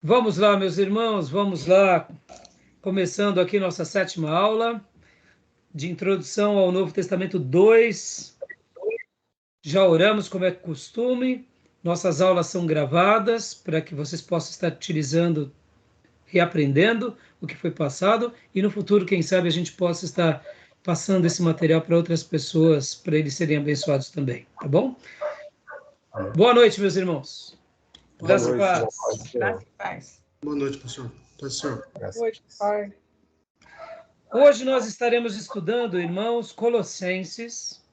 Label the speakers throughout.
Speaker 1: Vamos lá, meus irmãos, vamos lá. Começando aqui nossa 7ª aula de introdução ao Novo Testamento 2. Já oramos como é costume. Nossas aulas são gravadas para que vocês possam estar utilizando, reaprendendo o que foi passado e no futuro, quem sabe, a gente possa estar passando esse material para outras pessoas, para eles serem abençoados também, tá bom? Boa noite, meus irmãos. Graças a paz.
Speaker 2: Graças e paz.
Speaker 3: Boa noite, pastor. Paz, senhor.
Speaker 2: Boa noite, pai.
Speaker 1: Hoje nós estaremos estudando, irmãos, Colossenses.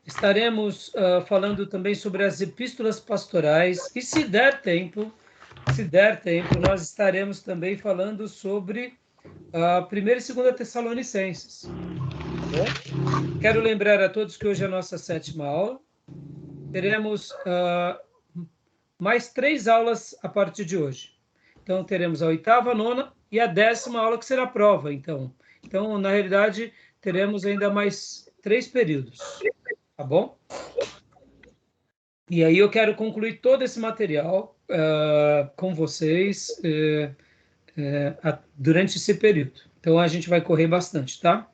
Speaker 1: Estaremos falando também sobre as epístolas pastorais e, se der tempo, nós estaremos também falando sobre a 1ª e 2ª Tessalonicenses. Quero lembrar a todos que hoje é a nossa 7ª aula. Teremos mais 3 aulas a partir de hoje. Então, teremos a 8ª, a 9ª e a 10ª aula, que será a prova, então, na realidade, teremos ainda mais 3 períodos, tá bom? E aí eu quero concluir todo esse material com vocês durante esse período. Então, a gente vai correr bastante, tá?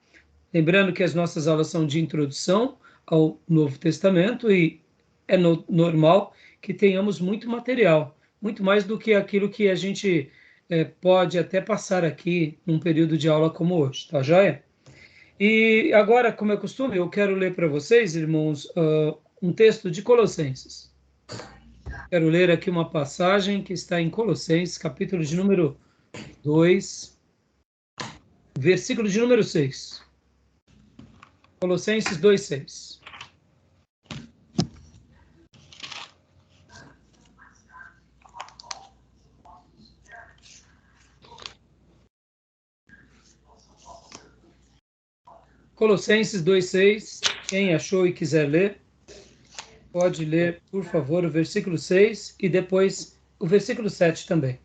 Speaker 1: Lembrando que as nossas aulas são de introdução ao Novo Testamento e é normal que tenhamos muito material, muito mais do que aquilo que a gente pode até passar aqui num período de aula como hoje, tá joia? E agora, como é costume, eu quero ler para vocês, irmãos, um texto de Colossenses. Quero ler aqui uma passagem que está em Colossenses, capítulo de número 2, versículo de número 6. Colossenses 2:6. Colossenses 2:6, quem achou e quiser ler, pode ler, por favor, o versículo 6 e depois o versículo 7 também.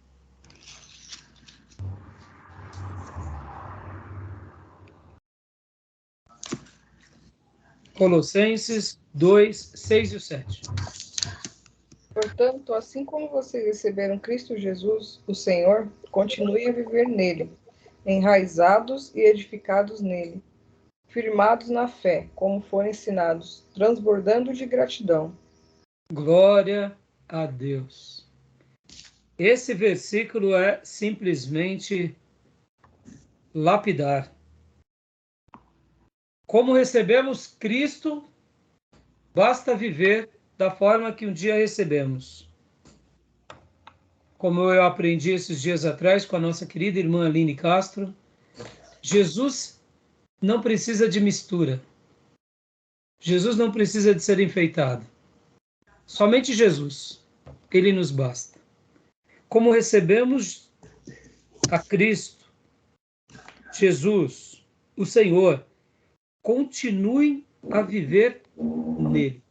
Speaker 1: Colossenses 2:6 e o 7.
Speaker 2: Portanto, assim como vocês receberam Cristo Jesus, o Senhor, continuem a viver nele, enraizados e edificados nele, firmados na fé, como foram ensinados, transbordando de gratidão.
Speaker 1: Glória a Deus. Esse versículo é simplesmente lapidar. Como recebemos Cristo, basta viver da forma que um dia recebemos. Como eu aprendi esses dias atrás com a nossa querida irmã Aline Castro, Jesus não precisa de mistura. Jesus não precisa de ser enfeitado. Somente Jesus, ele nos basta. Como recebemos a Cristo, Jesus, o Senhor, continue a viver nele.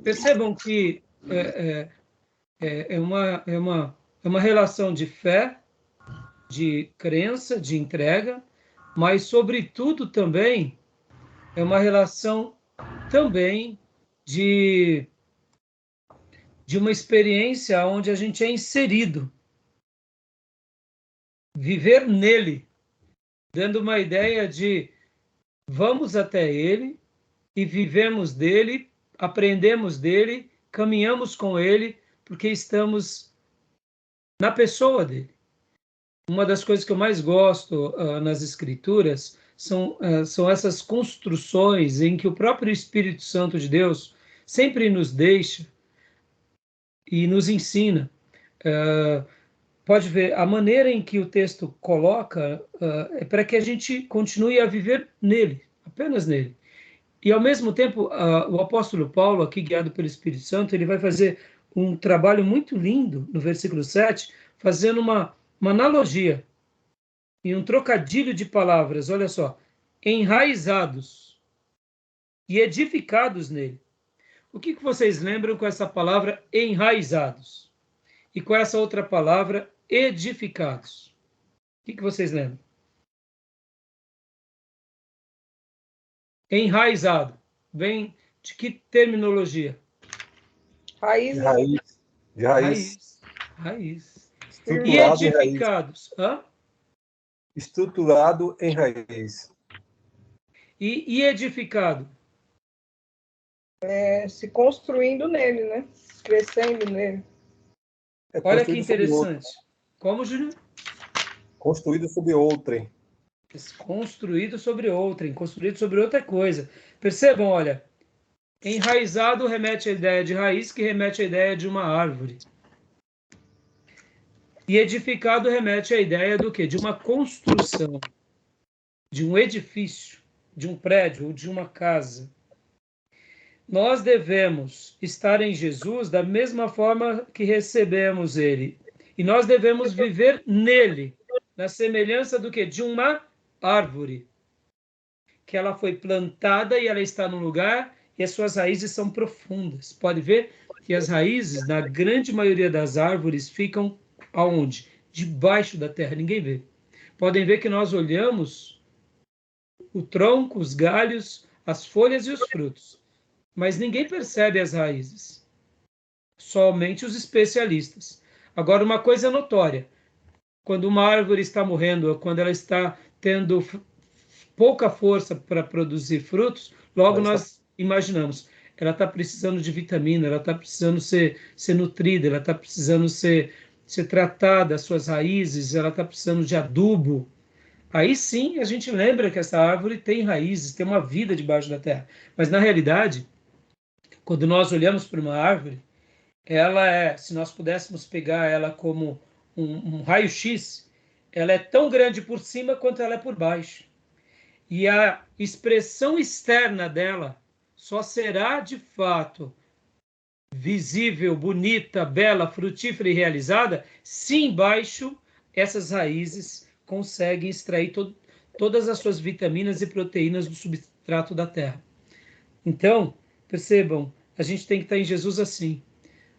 Speaker 1: Percebam que é uma relação de fé, de crença, de entrega, mas, sobretudo, também é uma relação também de uma experiência onde a gente é inserido. Viver nele, dando uma ideia de vamos até ele e vivemos dele, aprendemos dele, caminhamos com ele, porque estamos na pessoa dele. Uma das coisas que eu mais gosto nas Escrituras são essas construções em que o próprio Espírito Santo de Deus sempre nos deixa e nos ensina. Pode ver, a maneira em que o texto coloca é para que a gente continue a viver nele, apenas nele. E, ao mesmo tempo, o apóstolo Paulo, aqui guiado pelo Espírito Santo, ele vai fazer um trabalho muito lindo no versículo 7, fazendo uma analogia e um trocadilho de palavras, olha só, enraizados e edificados nele. O que vocês lembram com essa palavra enraizados? E com essa outra palavra, edificados? O que vocês lembram? Enraizado. Vem de que terminologia?
Speaker 2: Raiz.
Speaker 1: Raiz. Raiz. E
Speaker 4: Estruturado em raiz.
Speaker 1: edificados. Hã?
Speaker 4: Estruturado em raiz.
Speaker 1: E edificado.
Speaker 2: Se construindo nele, né? Crescendo nele.
Speaker 1: Olha que
Speaker 4: Construído sobre outro.
Speaker 1: interessante. Como, Júnior?
Speaker 4: Construído sobre outrem.
Speaker 1: Construído sobre outrem, construído sobre outra coisa. Percebam, olha, enraizado remete à ideia de raiz, que remete à ideia de uma árvore. E edificado remete à ideia do quê? De uma construção, de um edifício, de um prédio ou de uma casa. Nós devemos estar em Jesus da mesma forma que recebemos ele. E nós devemos viver nele, na semelhança do quê? De uma árvore. Que ela foi plantada e ela está no lugar e as suas raízes são profundas. Pode ver que as raízes, na grande maioria das árvores, ficam aonde? Debaixo da terra, ninguém vê. Podem ver que nós olhamos o tronco, os galhos, as folhas e os frutos, mas ninguém percebe as raízes. Somente os especialistas. Agora, uma coisa notória, quando uma árvore está morrendo, ou quando ela está tendo pouca força para produzir frutos, logo nós imaginamos, ela está precisando de vitamina, ela está precisando ser nutrida, ela está precisando ser tratada, as suas raízes, ela está precisando de adubo. Aí sim a gente lembra que essa árvore tem raízes, tem uma vida debaixo da terra. Mas na realidade, quando nós olhamos para uma árvore, ela é, se nós pudéssemos pegar ela como um raio-x, ela é tão grande por cima quanto ela é por baixo. E a expressão externa dela só será, de fato, visível, bonita, bela, frutífera e realizada se embaixo essas raízes conseguem extrair todas as suas vitaminas e proteínas do substrato da terra. Então, percebam, a gente tem que estar em Jesus assim.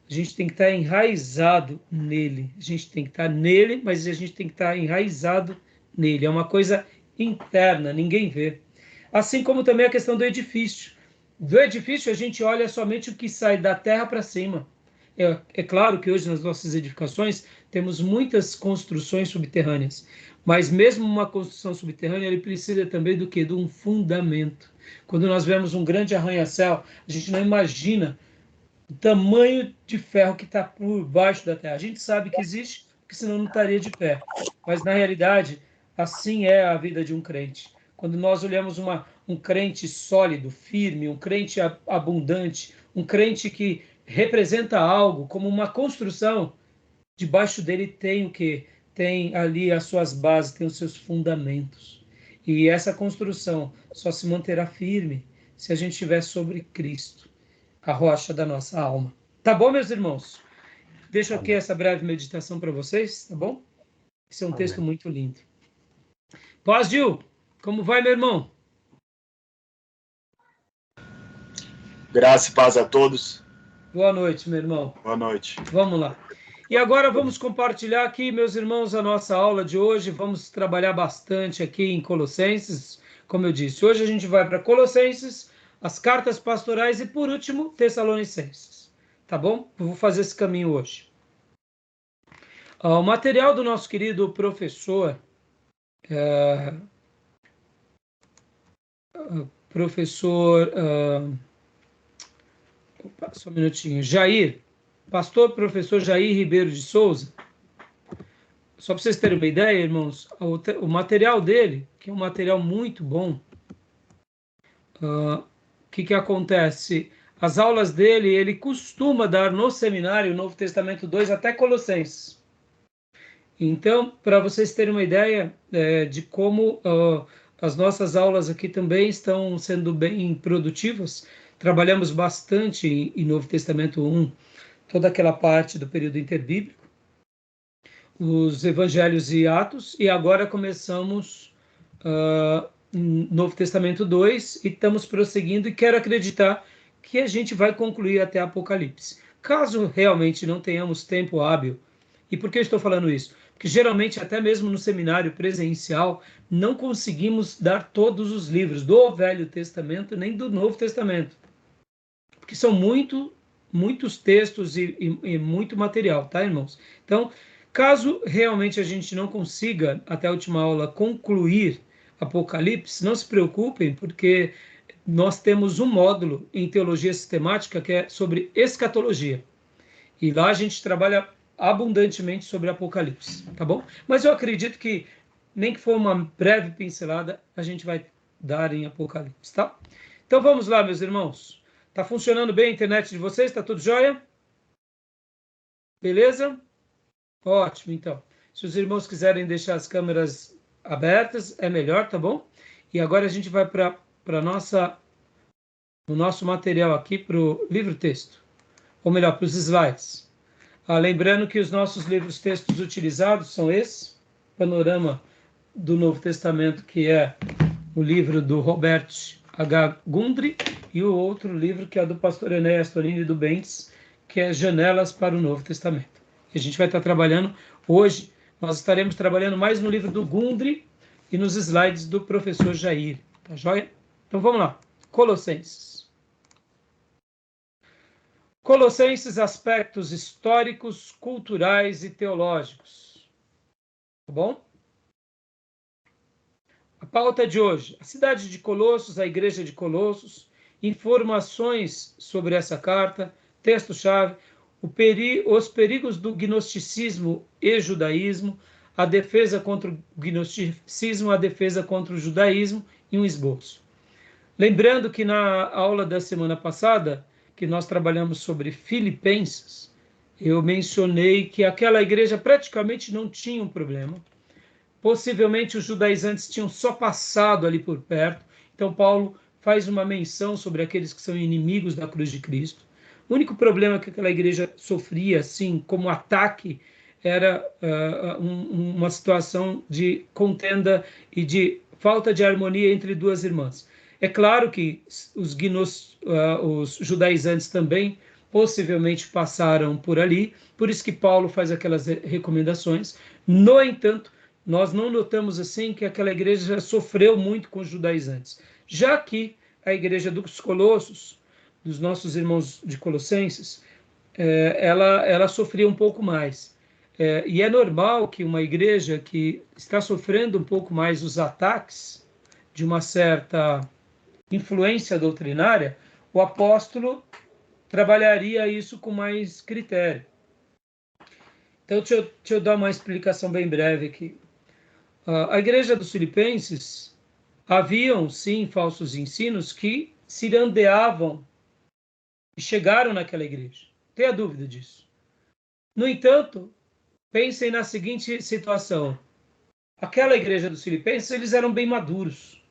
Speaker 1: A gente tem que estar enraizado nele. A gente tem que estar nele, mas a gente tem que estar enraizado nele. É uma coisa interna, ninguém vê. Assim como também a questão do edifício. Do edifício a gente olha somente o que sai da terra para cima. É claro que hoje nas nossas edificações temos muitas construções subterrâneas, mas mesmo uma construção subterrânea ele precisa também do quê? De um fundamento. Quando nós vemos um grande arranha-céu, a gente não imagina o tamanho de ferro que está por baixo da terra. A gente sabe que existe, porque senão não estaria de pé. Mas na realidade, assim é a vida de um crente. Quando nós olhamos um crente sólido, firme, um crente abundante, um crente que representa algo como uma construção, debaixo dele tem o quê? Tem ali as suas bases, tem os seus fundamentos. E essa construção só se manterá firme se a gente estiver sobre Cristo, a rocha da nossa alma. Tá bom, meus irmãos? Deixo aqui essa breve meditação para vocês, tá bom? Esse é um texto muito lindo. Paz, Gil, como vai, meu irmão?
Speaker 5: Graça e paz a todos.
Speaker 1: Boa noite, meu irmão.
Speaker 5: Boa noite.
Speaker 1: Vamos lá. E agora vamos compartilhar aqui, meus irmãos, a nossa aula de hoje. Vamos trabalhar bastante aqui em Colossenses. Como eu disse, hoje a gente vai para Colossenses, as cartas pastorais e, por último, Tessalonicenses. Tá bom? Eu vou fazer esse caminho hoje. O material do nosso querido professor, só um minutinho, pastor professor Jair Ribeiro de Souza. Só para vocês terem uma ideia, irmãos, o material dele, que é um material muito bom, o que acontece? As aulas dele, ele costuma dar no seminário Novo Testamento 2 até Colossenses. Então, para vocês terem uma ideia de como as nossas aulas aqui também estão sendo bem produtivas, trabalhamos bastante em Novo Testamento 1, toda aquela parte do período interbíblico, os Evangelhos e Atos, e agora começamos Novo Testamento 2 e estamos prosseguindo e quero acreditar que a gente vai concluir até Apocalipse. Caso realmente não tenhamos tempo hábil, e por que eu estou falando isso? Porque geralmente, até mesmo no seminário presencial, não conseguimos dar todos os livros do Velho Testamento nem do Novo Testamento, porque são muito muitos textos e muito material, tá, irmãos? Então, caso realmente a gente não consiga, até a última aula, concluir Apocalipse, não se preocupem, porque nós temos um módulo em teologia sistemática que é sobre escatologia. E lá a gente trabalha abundantemente sobre Apocalipse, tá bom? Mas eu acredito que, nem que for uma breve pincelada, a gente vai dar em Apocalipse, tá? Então vamos lá, meus irmãos. Tá funcionando bem a internet de vocês? Tá tudo jóia? Beleza? Ótimo, então. Se os irmãos quiserem deixar as câmeras abertas, é melhor, tá bom? E agora a gente vai para o nosso material aqui, para o livro-texto. Ou melhor, para os slides. Lembrando que os nossos livros-textos utilizados são esse, Panorama do Novo Testamento, que é o livro do Robert H. Gundry, e o outro livro que é do pastor Enéas Torini do Bentes, que é Janelas para o Novo Testamento. E a gente vai estar trabalhando hoje, nós estaremos trabalhando mais no livro do Gundry e nos slides do professor Jair. Tá joia? Então vamos lá. Colossenses. Colossenses, aspectos históricos, culturais e teológicos. Tá bom? A pauta de hoje, a cidade de Colossos, a igreja de Colossos, informações sobre essa carta, texto-chave, os perigos do gnosticismo e judaísmo, a defesa contra o gnosticismo, a defesa contra o judaísmo e um esboço. Lembrando que na aula da semana passada, que nós trabalhamos sobre Filipenses, eu mencionei que aquela igreja praticamente não tinha um problema. Possivelmente os judaizantes tinham só passado ali por perto. Então Paulo faz uma menção sobre aqueles que são inimigos da cruz de Cristo. O único problema que aquela igreja sofria, assim, como ataque, era uma situação de contenda e de falta de harmonia entre duas irmãs. É claro que os judaizantes também possivelmente passaram por ali, por isso que Paulo faz aquelas recomendações. No entanto, nós não notamos assim que aquela igreja sofreu muito com os judaizantes, já que a igreja dos Colossos, dos nossos irmãos de Colossenses, ela sofria um pouco mais. E é normal que uma igreja que está sofrendo um pouco mais os ataques de uma certa influência doutrinária, o apóstolo trabalharia isso com mais critério. Então, deixa eu dar uma explicação bem breve aqui. A igreja dos Filipenses, haviam, sim, falsos ensinos que cirandeavam e chegaram naquela igreja. Não tenha dúvida disso. No entanto, pensem na seguinte situação. Aquela igreja dos Filipenses, eles eram bem maduros.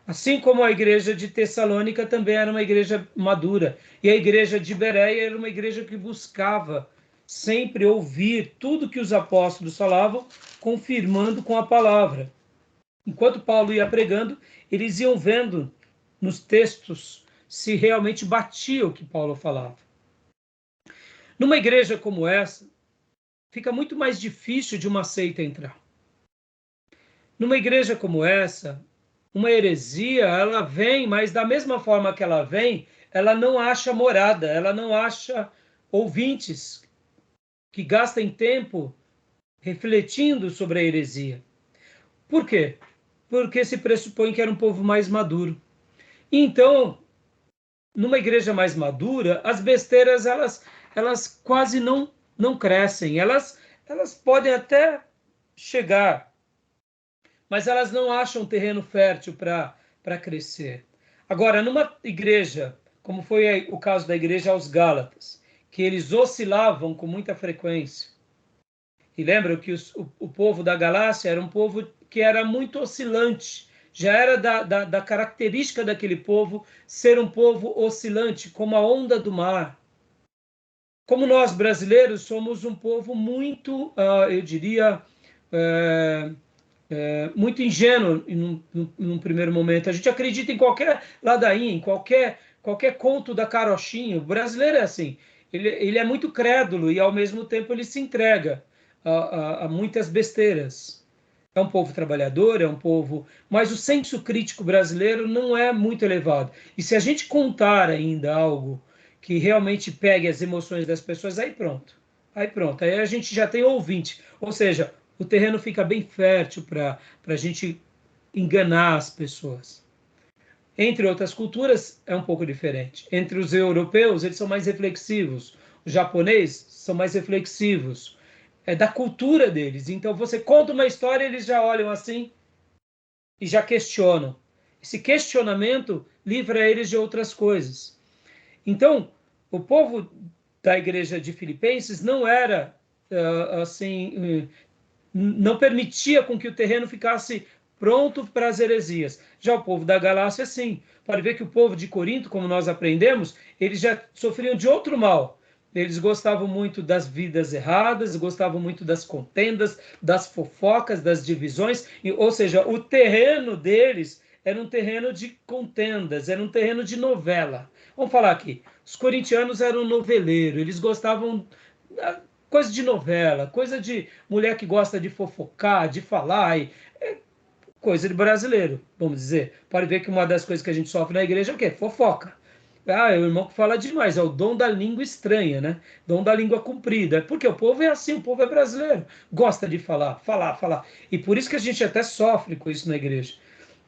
Speaker 1: Assim como a igreja de Tessalônica também era uma igreja madura. E a igreja de Bereia era uma igreja que buscava sempre ouvir tudo que os apóstolos falavam, confirmando com a palavra. Enquanto Paulo ia pregando, eles iam vendo nos textos se realmente batia o que Paulo falava. Numa igreja como essa, fica muito mais difícil de uma seita entrar. Numa igreja como essa, uma heresia, ela vem, mas da mesma forma que ela vem, ela não acha morada, ela não acha ouvintes que gastem tempo refletindo sobre a heresia. Por quê? Porque se pressupõe que era um povo mais maduro. Então, numa igreja mais madura, as besteiras, elas quase não crescem. Elas podem até chegar, mas elas não acham terreno fértil para crescer. Agora, numa igreja, como foi o caso da igreja aos Gálatas, que eles oscilavam com muita frequência, e lembram que o povo da Galácia era um povo que era muito oscilante, já era da característica daquele povo ser um povo oscilante, como a onda do mar. Como nós brasileiros somos um povo muito, eu diria, muito ingênuo num primeiro momento. A gente acredita em qualquer ladainha, em qualquer conto da carochinha. O brasileiro é assim. Ele é muito crédulo e, ao mesmo tempo, ele se entrega a muitas besteiras. É um povo trabalhador, é um povo... Mas o senso crítico brasileiro não é muito elevado. E se a gente contar ainda algo que realmente pegue as emoções das pessoas, aí pronto. Aí pronto, aí a gente já tem ouvinte. Ou seja, o terreno fica bem fértil para a gente enganar as pessoas. Entre outras culturas, é um pouco diferente. Entre os europeus, eles são mais reflexivos. Os japoneses são mais reflexivos. É da cultura deles. Então, você conta uma história, eles já olham assim e já questionam. Esse questionamento livra eles de outras coisas. Então, o povo da igreja de Filipenses não era assim, não permitia com que o terreno ficasse pronto para as heresias. Já o povo da Galácia, sim. Pode ver que o povo de Corinto, como nós aprendemos, eles já sofriam de outro mal. Eles gostavam muito das vidas erradas, gostavam muito das contendas, das fofocas, das divisões, ou seja, o terreno deles era um terreno de contendas, era um terreno de novela. Vamos falar aqui, os corintianos eram noveleiros, eles gostavam coisa de novela, coisa de mulher que gosta de fofocar, de falar, coisa de brasileiro, vamos dizer. Pode ver que uma das coisas que a gente sofre na igreja é o quê? Fofoca. É o irmão que fala demais, é o dom da língua estranha, né? Dom da língua comprida. Porque o povo é assim, o povo é brasileiro. Gosta de falar, falar, falar. E por isso que a gente até sofre com isso na igreja,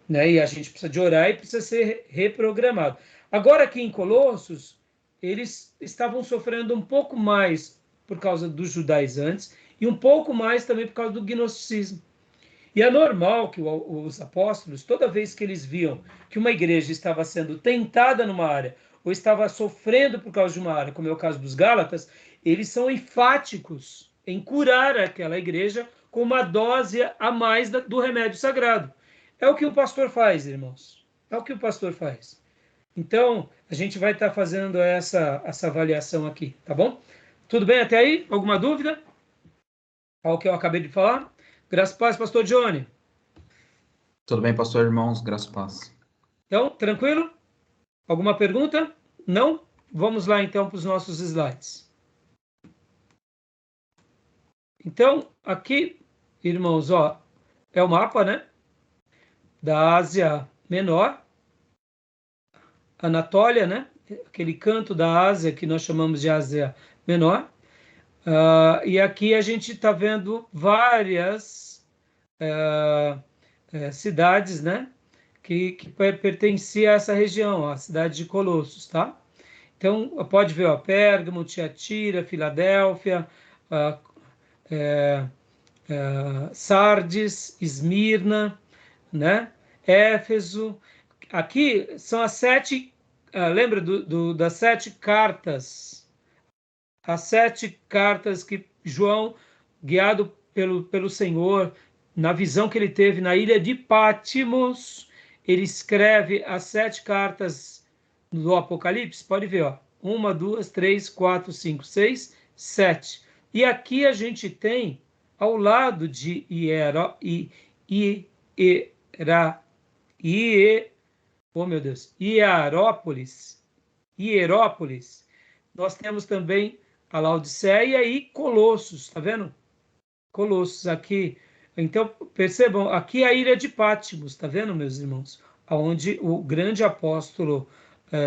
Speaker 1: né? E a gente precisa de orar e precisa ser reprogramado. Agora aqui em Colossos, eles estavam sofrendo um pouco mais por causa dos judaizantes e um pouco mais também por causa do gnosticismo. E é normal que os apóstolos, toda vez que eles viam que uma igreja estava sendo tentada numa área, ou estava sofrendo por causa de uma área, como é o caso dos Gálatas, eles são enfáticos em curar aquela igreja com uma dose a mais do remédio sagrado. É o que o pastor faz, irmãos. É o que o pastor faz. Então, a gente vai estar fazendo essa avaliação aqui, tá bom? Tudo bem até aí? Alguma dúvida? Ao que eu acabei de falar? Graças a paz, pastor Johnny.
Speaker 5: Tudo bem, pastor, irmãos? Graças a paz.
Speaker 1: Então, tranquilo? Alguma pergunta? Não? Vamos lá, então, para os nossos slides. Então, aqui, irmãos, ó, é o mapa, né? Da Ásia Menor, Anatólia, né? Aquele canto da Ásia que nós chamamos de Ásia Menor. E aqui a gente está vendo várias cidades, né? Que pertenciam a essa região, a cidade de Colossos, tá? Então, pode ver, ó, Pérgamo, Tiatira, Filadélfia, Sardes, Esmirna, né? Éfeso. Aqui são as 7, lembra das 7 cartas? As 7 cartas que João, guiado pelo Senhor, na visão que ele teve na ilha de Pátimos, ele escreve as 7 cartas do Apocalipse. Pode ver, ó. 1, 2, 3, 4, 5, 6, 7. E aqui a gente tem, ao lado de Hierópolis, nós temos também a Laodiceia e Colossos, tá vendo? Colossos aqui. Então, percebam, aqui é a ilha de Pátimos, tá vendo, meus irmãos? Onde o grande apóstolo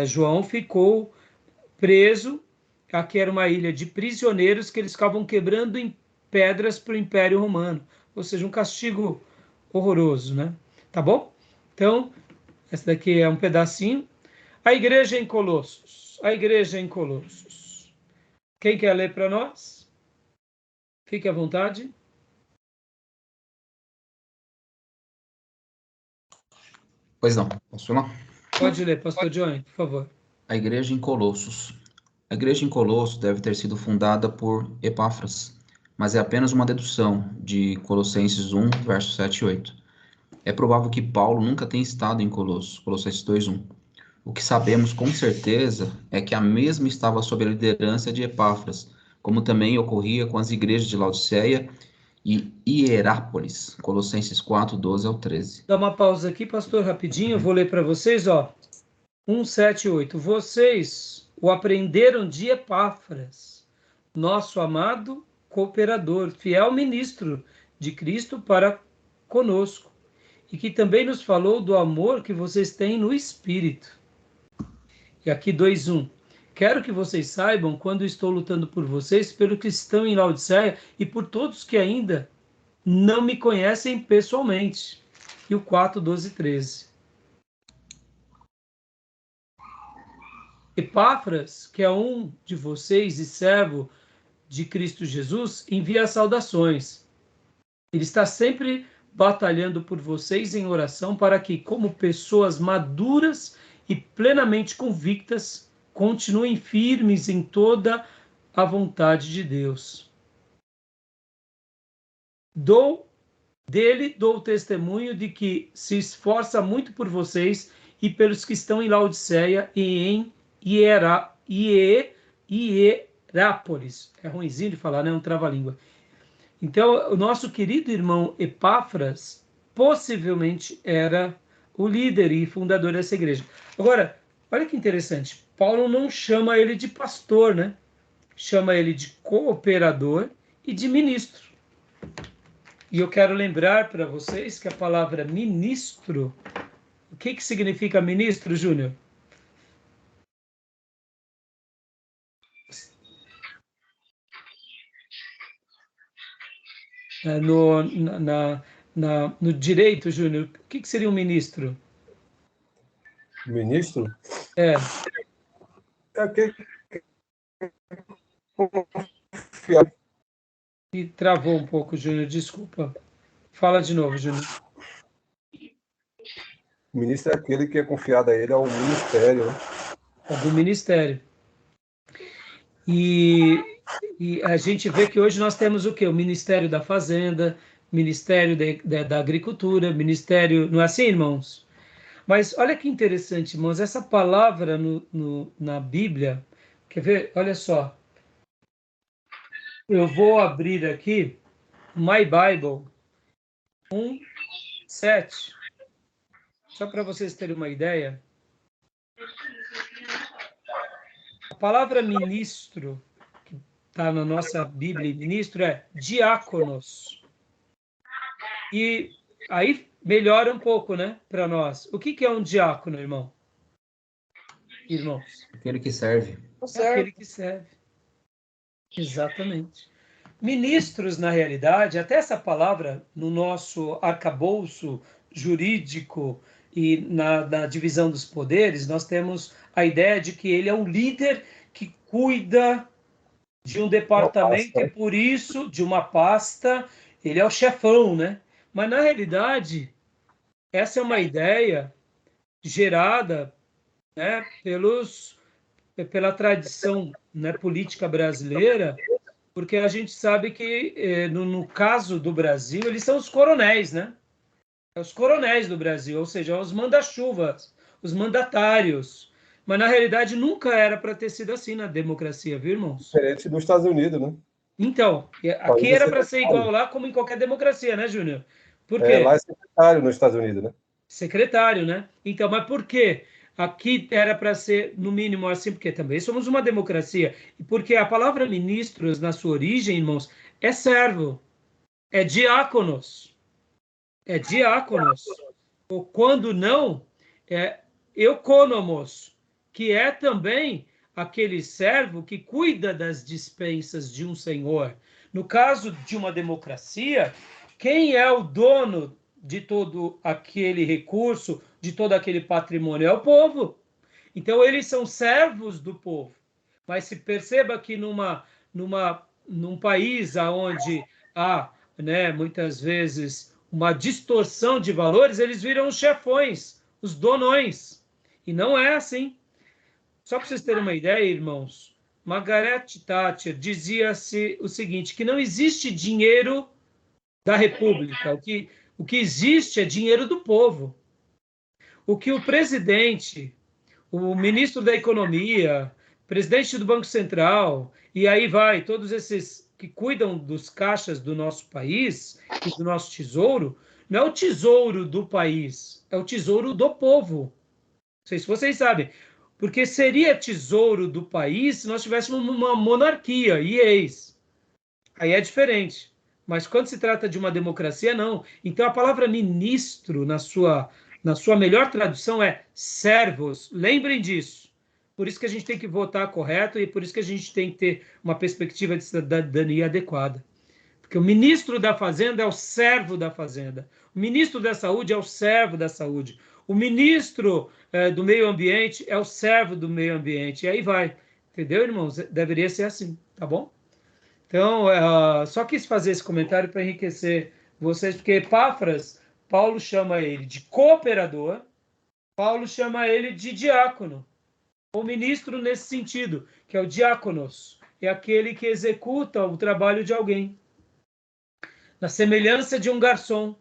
Speaker 1: João ficou preso. Aqui era uma ilha de prisioneiros que eles ficavam quebrando em pedras para o Império Romano. Ou seja, um castigo horroroso, né? Tá bom? Então, essa daqui é um pedacinho. A igreja em Colossos. A igreja em Colossos. Quem quer ler para nós? Fique à vontade.
Speaker 5: Pois não, posso falar?
Speaker 1: Pode ler, pastor Johnny, por favor.
Speaker 5: A igreja em Colossos. A igreja em Colossos deve ter sido fundada por Epáfras, mas é apenas uma dedução de Colossenses 1, versos 7 e 8. É provável que Paulo nunca tenha estado em Colossos, Colossenses 2:1. O que sabemos com certeza é que a mesma estava sob a liderança de Epáfras, como também ocorria com as igrejas de Laodiceia e Hierápolis, Colossenses 4, 12 ao 13.
Speaker 1: Dá uma pausa aqui, pastor, rapidinho, eu vou ler para vocês, ó. 1, 7 e 8. Vocês o aprenderam de Epáfras, nosso amado cooperador, fiel ministro de Cristo para conosco, e que também nos falou do amor que vocês têm no Espírito. E aqui 2:1. quero que vocês saibam quando estou lutando por vocês, pelos que estão em Laodiceia e por todos que ainda não me conhecem pessoalmente. E o 4, 12 e 13. Epáfras, que é um de vocês e servo de Cristo Jesus, envia saudações. Ele está sempre batalhando por vocês em oração para que, como pessoas maduras e plenamente convictas, continuem firmes em toda a vontade de Deus. Dou testemunho de que se esforça muito por vocês e pelos que estão em Laodiceia e em Hierápolis. É ruimzinho de falar, né? Um trava-língua. Então, o nosso querido irmão Epáfras possivelmente era o líder e fundador dessa igreja. Agora, olha que interessante. Paulo não chama ele de pastor, né? Chama ele de cooperador e de ministro. E eu quero lembrar para vocês que a palavra ministro, o que significa ministro, Júnior? No direito, Júnior, o que seria um ministro?
Speaker 4: Ministro?
Speaker 1: É
Speaker 4: aquele que confia.
Speaker 1: E travou um pouco, Júnior, desculpa. Fala de novo, Júnior.
Speaker 4: O ministro é aquele que é confiado a ele ao ministério. Né?
Speaker 1: É do ministério. E a gente vê que hoje nós temos o quê? O Ministério da Fazenda, Ministério da Agricultura, Ministério... Não é assim, irmãos? Mas olha que interessante, irmãos, essa palavra na Bíblia, quer ver? Olha só. Eu vou abrir aqui My Bible 1:7, só para vocês terem uma ideia. A palavra ministro, que está na nossa Bíblia, ministro, é diáconos. E aí melhora um pouco, né, para nós. O que é um diácono, irmão? Irmãos?
Speaker 5: Aquele que serve.
Speaker 1: É aquele que serve. Exatamente. Ministros, na realidade, até essa palavra, no nosso arcabouço jurídico e na divisão dos poderes, nós temos a ideia de que ele é um líder que cuida de um departamento e, por isso, de uma pasta, ele é o chefão, né? Mas, na realidade, essa é uma ideia gerada, né, pela tradição, né, política brasileira, porque a gente sabe que, no caso do Brasil, eles são os coronéis, né? Os coronéis do Brasil, ou seja, os manda-chuvas, os mandatários. Mas, na realidade, nunca era para ter sido assim na democracia, viu, irmãos?
Speaker 4: Diferente dos Estados Unidos, né?
Speaker 1: Então, aqui era para ser igual lá, como em qualquer democracia, né, Júnior? Por quê?
Speaker 4: Lá é secretário nos Estados Unidos, né?
Speaker 1: Secretário, né? Então, mas por quê? Aqui era para ser, no mínimo, assim, porque também somos uma democracia. E porque a palavra ministros, na sua origem, irmãos, é servo, é diáconos. É diáconos. Ou quando não, é eukônomos, que é também aquele servo que cuida das dispensas de um senhor. No caso de uma democracia, quem é o dono de todo aquele recurso, de todo aquele patrimônio? É o povo. Então, eles são servos do povo. Mas se perceba que num país onde há, né, muitas vezes, uma distorção de valores, eles viram os chefões, os donões. E não é assim. Só para vocês terem uma ideia, irmãos, Margaret Thatcher dizia-se o seguinte, que não existe dinheiro da República. O que existe é dinheiro do povo. O que o presidente, o ministro da Economia, presidente do Banco Central, e aí vai, todos esses que cuidam dos caixas do nosso país e do nosso tesouro, não é o tesouro do país, é o tesouro do povo. Não sei se vocês sabem. Porque seria tesouro do país se nós tivéssemos uma monarquia, e eis. Aí é diferente. Mas quando se trata de uma democracia, não. Então a palavra ministro, na sua melhor tradução, é servos. Lembrem disso. Por isso que a gente tem que votar correto e por isso que a gente tem que ter uma perspectiva de cidadania adequada. Porque o ministro da Fazenda é o servo da Fazenda. O ministro da Saúde é o servo da saúde. O ministro do Meio Ambiente é o servo do meio ambiente. E aí vai. Entendeu, irmãos? Deveria ser assim, tá bom? Então, só quis fazer esse comentário para enriquecer vocês, porque Epáfras, Paulo chama ele de cooperador, Paulo chama ele de diácono, ou ministro nesse sentido, que é o diáconos, é aquele que executa o trabalho de alguém. Na semelhança de um garçom,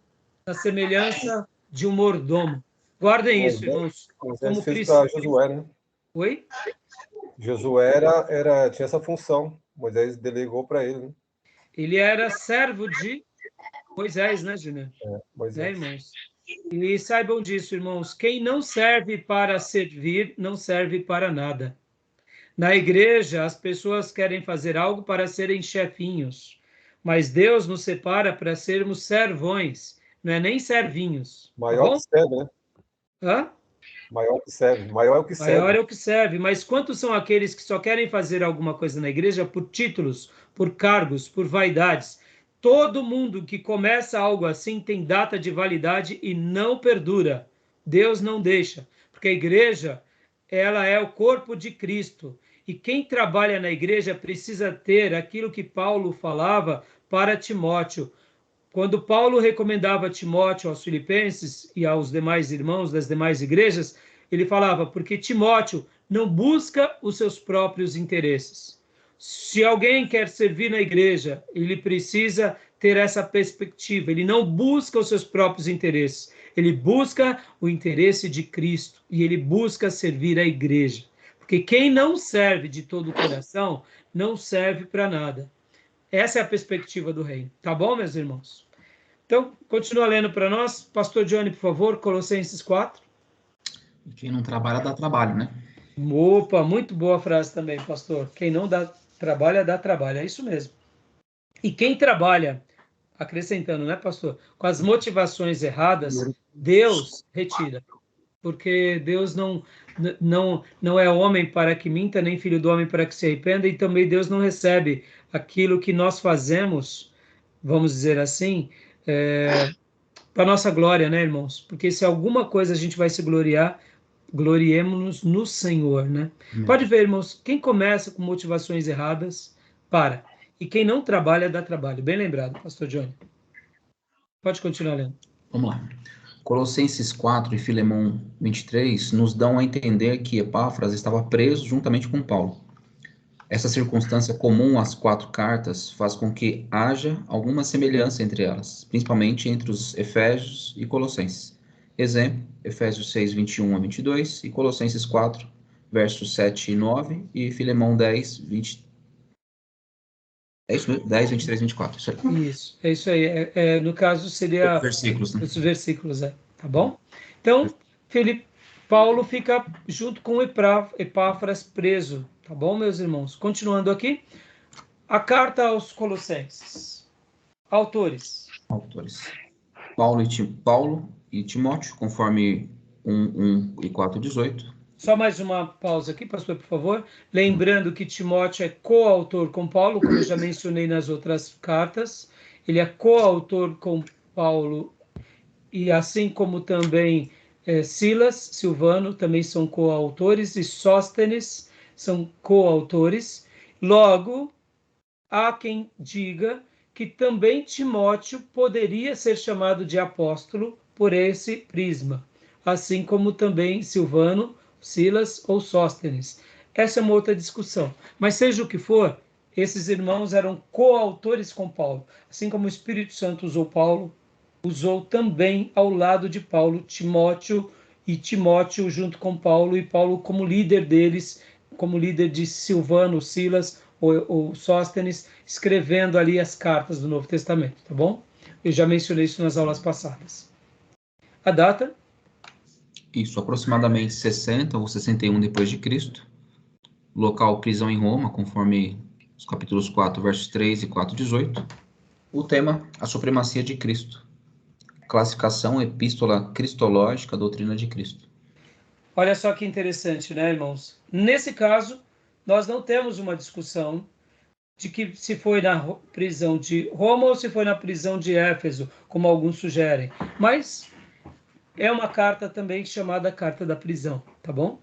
Speaker 1: na semelhança de um mordomo. Guardem isso, irmãos.
Speaker 4: Moisés fez para Josué, né?
Speaker 1: Oi?
Speaker 4: Josué tinha essa função. Moisés delegou para ele, né?
Speaker 1: Ele era servo de Moisés, né, Júnior?
Speaker 4: Moisés.
Speaker 1: Né, irmãos? E saibam disso, irmãos. Quem não serve para servir, não serve para nada. Na igreja, as pessoas querem fazer algo para serem chefinhos. Mas Deus nos separa para sermos servões, não é nem servinhos.
Speaker 4: Maior que serve, né?
Speaker 1: Hã?
Speaker 4: Maior que serve. Maior é o que serve.
Speaker 1: Maior é o que serve. Mas quantos são aqueles que só querem fazer alguma coisa na igreja por títulos, por cargos, por vaidades? Todo mundo que começa algo assim tem data de validade e não perdura. Deus não deixa. Porque a igreja, ela é o corpo de Cristo. E quem trabalha na igreja precisa ter aquilo que Paulo falava para Timóteo. Quando Paulo recomendava Timóteo aos filipenses e aos demais irmãos das demais igrejas, ele falava, porque Timóteo não busca os seus próprios interesses. Se alguém quer servir na igreja, ele precisa ter essa perspectiva. Ele não busca os seus próprios interesses. Ele busca o interesse de Cristo e ele busca servir a igreja. Porque quem não serve de todo o coração, não serve para nada. Essa é a perspectiva do reino. Tá bom, meus irmãos? Então, continua lendo para nós. Pastor Johnny, por favor, Colossenses 4.
Speaker 5: E quem não trabalha, dá trabalho, né?
Speaker 1: Opa, muito boa frase também, pastor. Quem não dá trabalho, dá trabalho. É isso mesmo. E quem trabalha, acrescentando, né, pastor? Com as motivações erradas, Deus retira. Porque Deus não é homem para que minta, nem filho do homem para que se arrependa, e também Deus não recebe aquilo que nós fazemos, vamos dizer assim, para nossa glória, né, irmãos? Porque se alguma coisa a gente vai se gloriar, gloriemos-nos no Senhor, né? Pode ver, irmãos, quem começa com motivações erradas, para. E quem não trabalha, dá trabalho. Bem lembrado, pastor Johnny. Pode continuar lendo.
Speaker 5: Vamos lá. Colossenses 4 e Filemão 23 nos dão a entender que Epáfras estava preso juntamente com Paulo. Essa circunstância comum às 4 cartas faz com que haja alguma semelhança entre elas, principalmente entre os Efésios e Colossenses. Exemplo, Efésios 6, 21 a 22 e Colossenses 4, versos 7 e 9 e Filemão 10, 20. É isso mesmo? 10, 23, 24. Isso aí.
Speaker 1: Isso, é isso aí. No caso, seria
Speaker 5: versículos, né?
Speaker 1: Os versículos, tá bom? Então, Paulo fica junto com Epáfras preso, tá bom, meus irmãos? Continuando aqui, a carta aos Colossenses. Autores.
Speaker 5: Paulo e Timóteo, conforme 1 e 4:18.
Speaker 1: Só mais uma pausa aqui, pastor, por favor. Lembrando que Timóteo é coautor com Paulo, como eu já mencionei nas outras cartas. Ele é coautor com Paulo, e assim como também Silas, Silvano, também são coautores, e Sóstenes são coautores. Logo, há quem diga que também Timóteo poderia ser chamado de apóstolo por esse prisma, assim como também Silvano, Silas ou Sóstenes. Essa é uma outra discussão. Mas seja o que for, esses irmãos eram coautores com Paulo. Assim como o Espírito Santo usou Paulo, usou também ao lado de Paulo Timóteo, e Timóteo junto com Paulo, e Paulo como líder deles, como líder de Silvano, Silas ou Sóstenes, escrevendo ali as cartas do Novo Testamento, tá bom? Eu já mencionei isso nas aulas passadas. A data?
Speaker 5: Isso, aproximadamente 60 ou 61 depois de Cristo. Local, prisão em Roma, conforme os capítulos 4, versos 3 e 4:18. O tema, a supremacia de Cristo. Classificação, epístola cristológica, doutrina de Cristo.
Speaker 1: Olha só que interessante, né, irmãos? Nesse caso, nós não temos uma discussão de que se foi na prisão de Roma ou se foi na prisão de Éfeso, como alguns sugerem. Mas é uma carta também chamada Carta da Prisão, tá bom?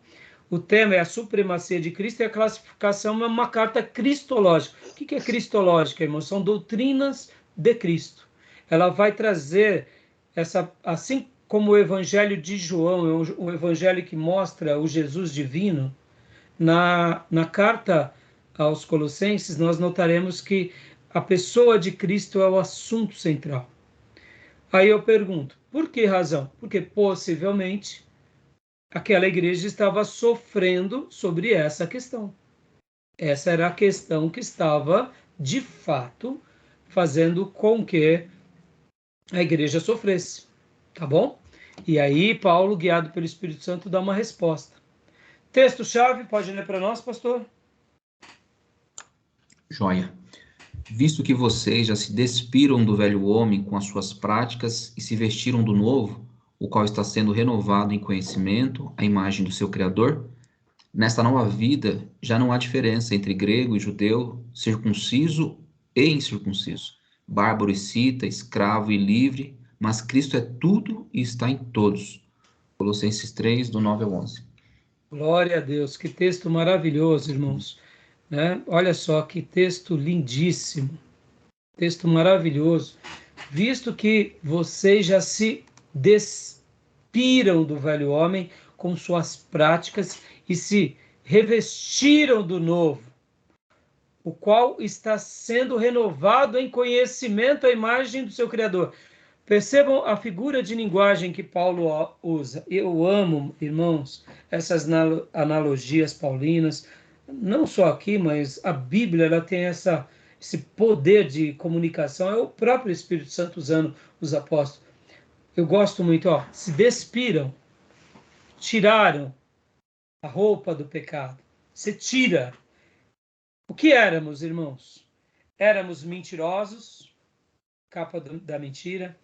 Speaker 1: O tema é a supremacia de Cristo e a classificação é uma carta cristológica. O que é cristológica, irmãos? São doutrinas de Cristo. Ela vai trazer essa, assim como o Evangelho de João, é um evangelho que mostra o Jesus divino, na carta aos Colossenses, nós notaremos que a pessoa de Cristo é o assunto central. Aí eu pergunto, por que razão? Porque possivelmente aquela igreja estava sofrendo sobre essa questão. Essa era a questão que estava, de fato, fazendo com que a igreja sofresse. Tá bom? E aí, Paulo, guiado pelo Espírito Santo, dá uma resposta. Texto-chave, pode ler para nós, pastor?
Speaker 5: Joia. Visto que vocês já se despiram do velho homem com as suas práticas e se vestiram do novo, o qual está sendo renovado em conhecimento, à imagem do seu Criador, nesta nova vida já não há diferença entre grego e judeu, circunciso e incircunciso, bárbaro e cita, escravo e livre, mas Cristo é tudo e está em todos. Colossenses 3, do 9 ao 11.
Speaker 1: Glória a Deus, que texto maravilhoso, irmãos. Né? Olha só que texto lindíssimo, texto maravilhoso. Visto que vocês já se despiram do velho homem com suas práticas e se revestiram do novo, o qual está sendo renovado em conhecimento à imagem do seu Criador. Percebam a figura de linguagem que Paulo usa. Eu amo, irmãos, essas analogias paulinas, não só aqui, mas a Bíblia ela tem esse poder de comunicação, é o próprio Espírito Santo usando os apóstolos. Eu gosto muito, se despiram, tiraram a roupa do pecado. Você tira. O que éramos, irmãos? Éramos mentirosos, capa da mentira.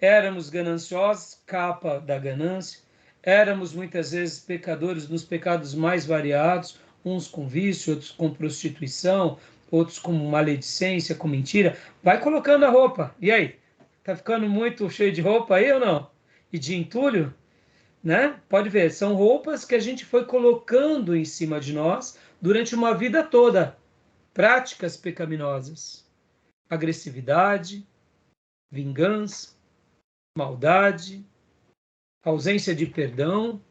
Speaker 1: Éramos gananciosos, capa da ganância. Éramos muitas vezes pecadores nos pecados mais variados, uns com vício, outros com prostituição, outros com maledicência, com mentira. Vai colocando a roupa. E aí? Tá ficando muito cheio de roupa aí ou não? E de entulho? Né? Pode ver, são roupas que a gente foi colocando em cima de nós durante uma vida toda. Práticas pecaminosas. Agressividade, vingança, maldade, ausência de perdão,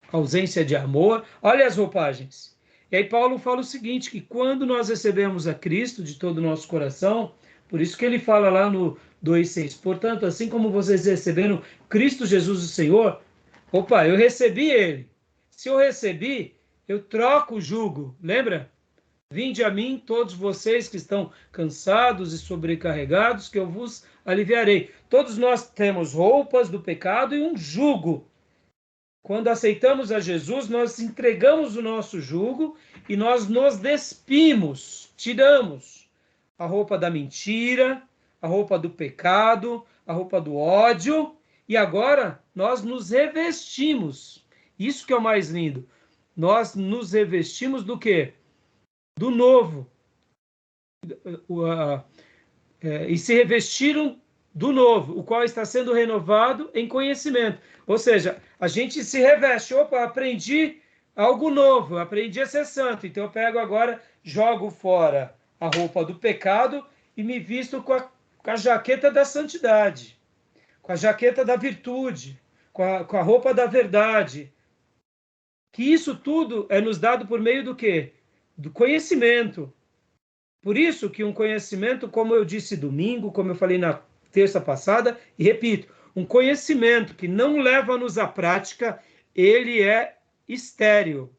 Speaker 1: ausência de amor. Olha as roupagens. E aí Paulo fala o seguinte, que quando nós recebemos a Cristo de todo o nosso coração, por isso que ele fala lá no 2,6, portanto, assim como vocês receberam Cristo Jesus o Senhor, eu recebi ele. Se eu recebi, eu troco o jugo, lembra? Vinde a mim, todos vocês que estão cansados e sobrecarregados, que eu vos aliviarei. Todos nós temos roupas do pecado e um jugo. Quando aceitamos a Jesus, nós entregamos o nosso jugo e nós nos despimos, tiramos a roupa da mentira, a roupa do pecado, a roupa do ódio, e agora nós nos revestimos. Isso que é o mais lindo. Nós nos revestimos do quê? Do novo. E se revestiram do novo, o qual está sendo renovado em conhecimento. Ou seja, a gente se reveste. Aprendi algo novo, aprendi a ser santo. Então eu pego agora, jogo fora a roupa do pecado e me visto com a jaqueta da santidade, com a jaqueta da virtude, com a roupa da verdade. Que isso tudo é nos dado por meio do quê? Do conhecimento. Por isso que um conhecimento, como eu disse domingo, como eu falei na terça passada, e repito, um conhecimento que não leva-nos à prática, ele é estéril.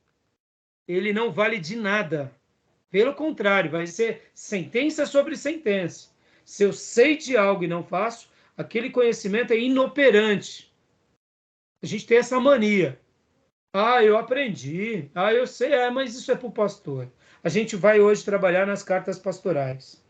Speaker 1: Ele não vale de nada. Pelo contrário, vai ser sentença sobre sentença. Se eu sei de algo e não faço, aquele conhecimento é inoperante. A gente tem essa mania. Eu aprendi. Eu sei. Mas isso é para o pastor. A gente vai hoje trabalhar nas cartas pastorais.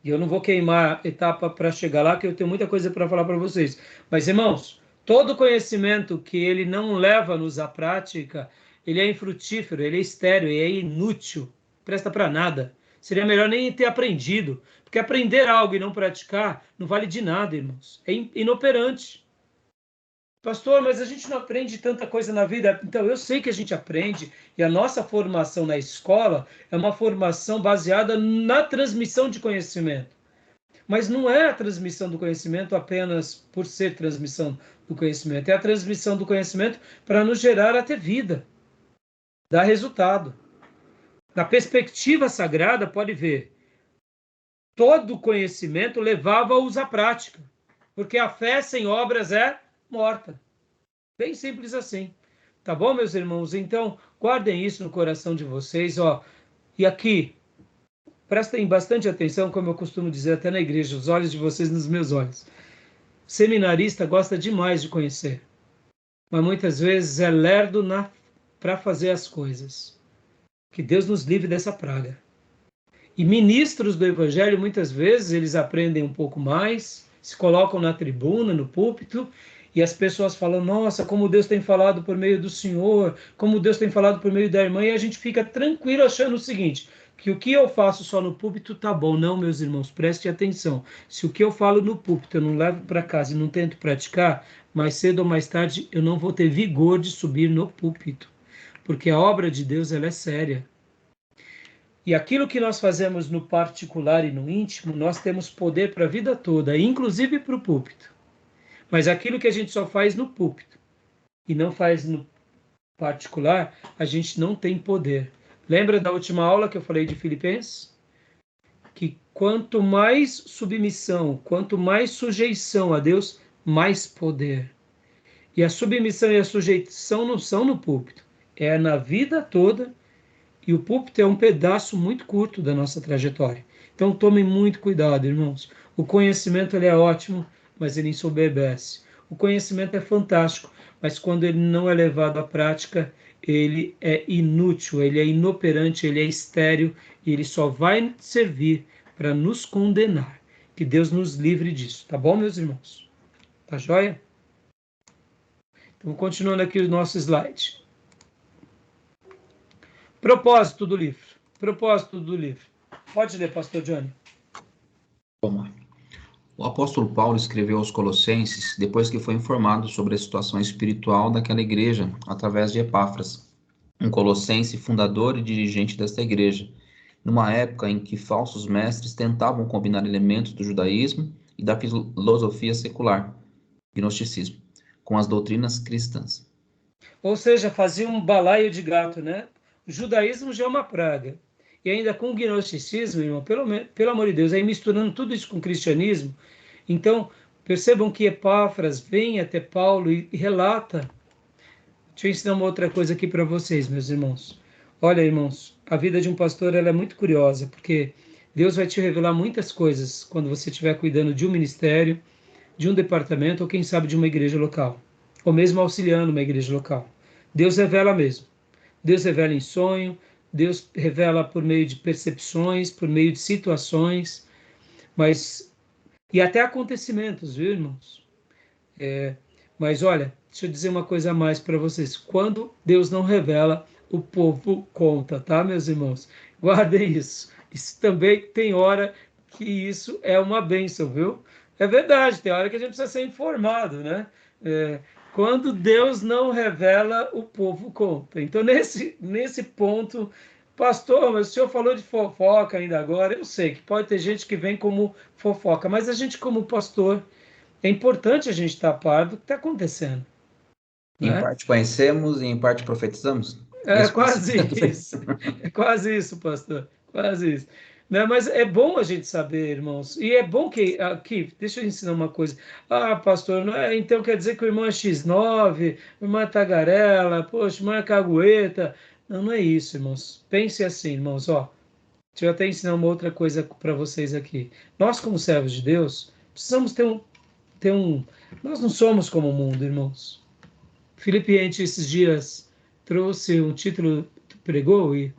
Speaker 1: E eu não vou queimar etapa para chegar lá, que eu tenho muita coisa para falar para vocês. Mas, irmãos, Todo conhecimento que ele não leva-nos à prática, ele é infrutífero, ele é estéril, ele é inútil, não presta para nada. Seria melhor nem ter aprendido, porque aprender algo e não praticar não vale de nada, irmãos. É inoperante. Pastor, mas a gente não aprende tanta coisa na vida. Então, eu sei que a gente aprende, e a nossa formação na escola é uma formação baseada na transmissão de conhecimento. Mas não é a transmissão do conhecimento apenas por ser transmissão do conhecimento. É a transmissão do conhecimento para nos gerar até vida, dar resultado. Na perspectiva sagrada, pode ver, todo conhecimento levava-os à prática, porque a fé sem obras é morta. Bem simples assim. Tá bom, meus irmãos? Então, guardem isso no coração de vocês, ó. E aqui, prestem bastante atenção, como eu costumo dizer até na igreja, os olhos de vocês nos meus olhos. Seminarista gosta demais de conhecer, mas muitas vezes é lerdo para fazer as coisas. Que Deus nos livre dessa praga. E ministros do Evangelho, muitas vezes, eles aprendem um pouco mais, se colocam na tribuna, no púlpito, e as pessoas falam, nossa, como Deus tem falado por meio do Senhor, como Deus tem falado por meio da irmã, e a gente fica tranquilo achando o seguinte, que o que eu faço só no púlpito tá bom. Não, meus irmãos, prestem atenção. Se o que eu falo no púlpito eu não levo para casa e não tento praticar, mais cedo ou mais tarde eu não vou ter vigor de subir no púlpito. Porque a obra de Deus, ela é séria. E aquilo que nós fazemos no particular e no íntimo, nós temos poder para a vida toda, inclusive para o púlpito. Mas aquilo que a gente só faz no púlpito e não faz no particular, a gente não tem poder. Lembra da última aula que eu falei de Filipenses? Que quanto mais submissão, quanto mais sujeição a Deus, mais poder. E a submissão e a sujeição não são no púlpito, é na vida toda, e o púlpito é um pedaço muito curto da nossa trajetória. Então tomem muito cuidado, irmãos. O conhecimento ele é ótimo, mas ele ensoberbece. O conhecimento é fantástico, mas quando ele não é levado à prática, ele é inútil, ele é inoperante, ele é estéril, e ele só vai servir para nos condenar. Que Deus nos livre disso, tá bom, meus irmãos? Tá joia? Então, continuando aqui o nosso slide. Propósito do livro. Propósito do livro. Pode ler, pastor Johnny.
Speaker 5: Vamos lá. O apóstolo Paulo escreveu aos Colossenses depois que foi informado sobre a situação espiritual daquela igreja, através de Epáfras, um colossense fundador e dirigente desta igreja, numa época em que falsos mestres tentavam combinar elementos do judaísmo e da filosofia secular, gnosticismo, com as doutrinas cristãs.
Speaker 1: Ou seja, fazia um balaio de gato, né? O judaísmo já é uma praga. E ainda com o gnosticismo, irmão, pelo amor de Deus, aí misturando tudo isso com o cristianismo. Então, percebam que Epáfras vem até Paulo e relata. Deixa eu ensinar uma outra coisa aqui para vocês, meus irmãos. Olha, irmãos, a vida de um pastor ela é muito curiosa, porque Deus vai te revelar muitas coisas quando você estiver cuidando de um ministério, de um departamento, ou quem sabe de uma igreja local, ou mesmo auxiliando uma igreja local. Deus revela mesmo. Deus revela em sonho, Deus revela por meio de percepções, por meio de situações, e até acontecimentos, viu, irmãos? Mas olha, deixa eu dizer uma coisa a mais para vocês. Quando Deus não revela, o povo conta, tá, meus irmãos? Guardem isso. Isso também tem hora que isso é uma bênção, viu? É verdade, tem hora que a gente precisa ser informado, né? Quando Deus não revela, o povo conta. Então, nesse ponto, pastor, mas o senhor falou de fofoca ainda agora. Eu sei que pode ter gente que vem como fofoca, mas a gente, como pastor, é importante a gente estar a par do que está acontecendo.
Speaker 5: Em parte conhecemos e em parte profetizamos.
Speaker 1: É quase isso. É quase isso, pastor. Quase isso. Né? Mas é bom a gente saber, irmãos. E é bom que... Aqui, deixa eu ensinar uma coisa. Pastor, não é, então quer dizer que o irmão é X9, o irmão é tagarela, poxa, o irmão é cagueta. Não, não é isso, irmãos. Pense assim, irmãos. Deixa eu até ensinar uma outra coisa para vocês aqui. Nós, como servos de Deus, precisamos ter um... Nós não somos como o mundo, irmãos. Felipe Ente, esses dias, trouxe um título, pregou, e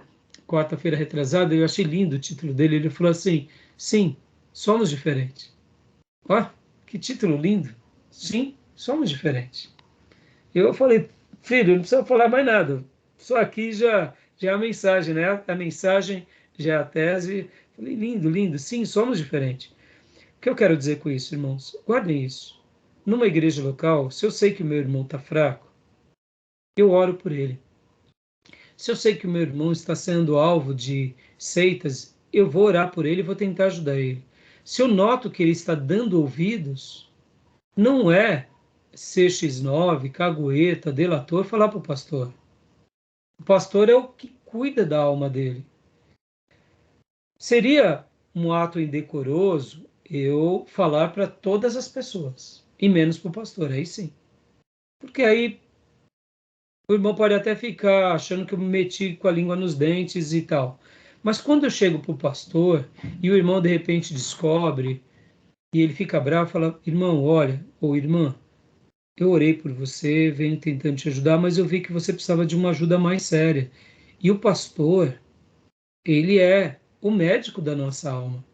Speaker 1: quarta-feira retrasada, eu achei lindo o título dele. Ele falou assim: sim, somos diferentes. Que título lindo. Sim, Somos diferentes. Eu falei, filho, não precisa falar mais nada. Só aqui já é a mensagem, né? A mensagem já é a tese. Falei, lindo, lindo. Sim, somos diferentes. O que eu quero dizer com isso, irmãos? Guardem isso. Numa igreja local, se eu sei que o meu irmão está fraco, eu oro por ele. Se eu sei que o meu irmão está sendo alvo de seitas, eu vou orar por ele e vou tentar ajudar ele. Se eu noto que ele está dando ouvidos, não é CX9, cagueta, delator, falar para o pastor. O pastor é o que cuida da alma dele. Seria um ato indecoroso eu falar para todas as pessoas, e menos para o pastor, aí sim. Porque aí o irmão pode até ficar achando que eu me meti com a língua nos dentes e tal. Mas quando eu chego para o pastor e o irmão de repente descobre e ele fica bravo, fala, irmão, olha, ou irmã, eu orei por você, venho tentando te ajudar, mas eu vi que você precisava de uma ajuda mais séria. E o pastor, ele é o médico da nossa alma.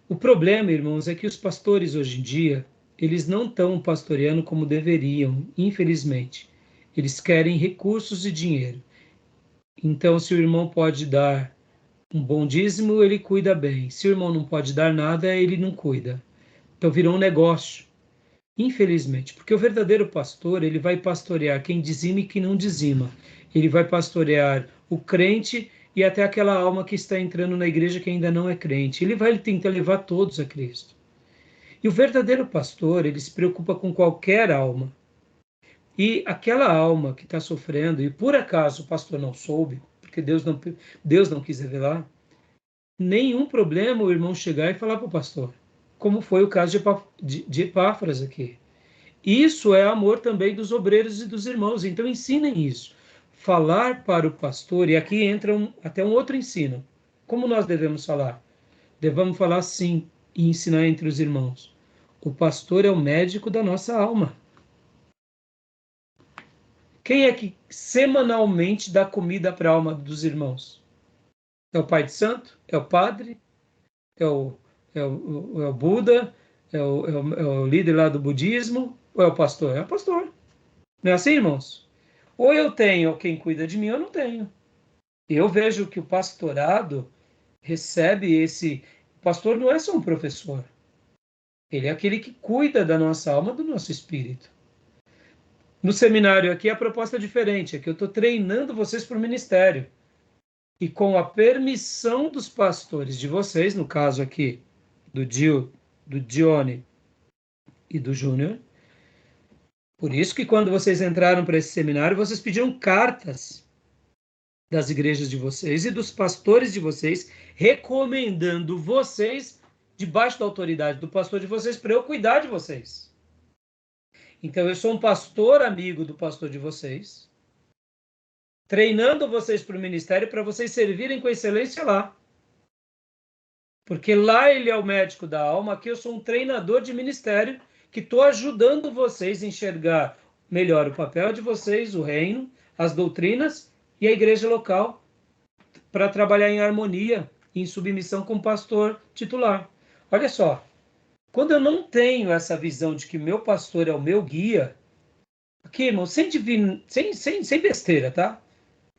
Speaker 1: O problema, irmãos, é que os pastores hoje em dia, eles não estão pastoreando como deveriam, infelizmente. Eles querem recursos e dinheiro. Então, se o irmão pode dar um bom dízimo, ele cuida bem. Se o irmão não pode dar nada, ele não cuida. Então, virou um negócio. Infelizmente, porque o verdadeiro pastor, ele vai pastorear quem dizima e quem não dizima. Ele vai pastorear o crente e até aquela alma que está entrando na igreja que ainda não é crente. Ele vai tentar levar todos a Cristo. E o verdadeiro pastor, ele se preocupa com qualquer alma. E aquela alma que está sofrendo, e por acaso o pastor não soube, porque Deus não quis revelar, nenhum problema o irmão chegar e falar para o pastor, como foi o caso de Epáfras aqui. Isso é amor também dos obreiros e dos irmãos, então ensinem isso. Falar para o pastor, e aqui entra até um outro ensino. Como nós devemos falar? Devemos falar sim e ensinar entre os irmãos. O pastor é o médico da nossa alma. Quem é que semanalmente dá comida para a alma dos irmãos? É o Pai de Santo? É o Padre? É o Buda? É o líder lá do budismo? Ou é o pastor? É o pastor. Não é assim, irmãos? Ou eu tenho quem cuida de mim, ou eu não tenho. Eu vejo que o pastorado recebe esse... O pastor não é só um professor. Ele é aquele que cuida da nossa alma, do nosso espírito. No seminário aqui a proposta é diferente, é que eu estou treinando vocês para o ministério. E com a permissão dos pastores de vocês, no caso aqui do Dione e do Júnior, por isso que quando vocês entraram para esse seminário, vocês pediram cartas das igrejas de vocês e dos pastores de vocês, recomendando vocês, debaixo da autoridade do pastor de vocês, para eu cuidar de vocês. Então, eu sou um pastor amigo do pastor de vocês, treinando vocês para o ministério para vocês servirem com excelência lá. Porque lá ele é o médico da alma, aqui eu sou um treinador de ministério que estou ajudando vocês a enxergar melhor o papel de vocês, o reino, as doutrinas e a igreja local, para trabalhar em harmonia, em submissão com o pastor titular. Olha só, quando eu não tenho essa visão de que meu pastor é o meu guia, aqui, irmão, sem besteira, tá?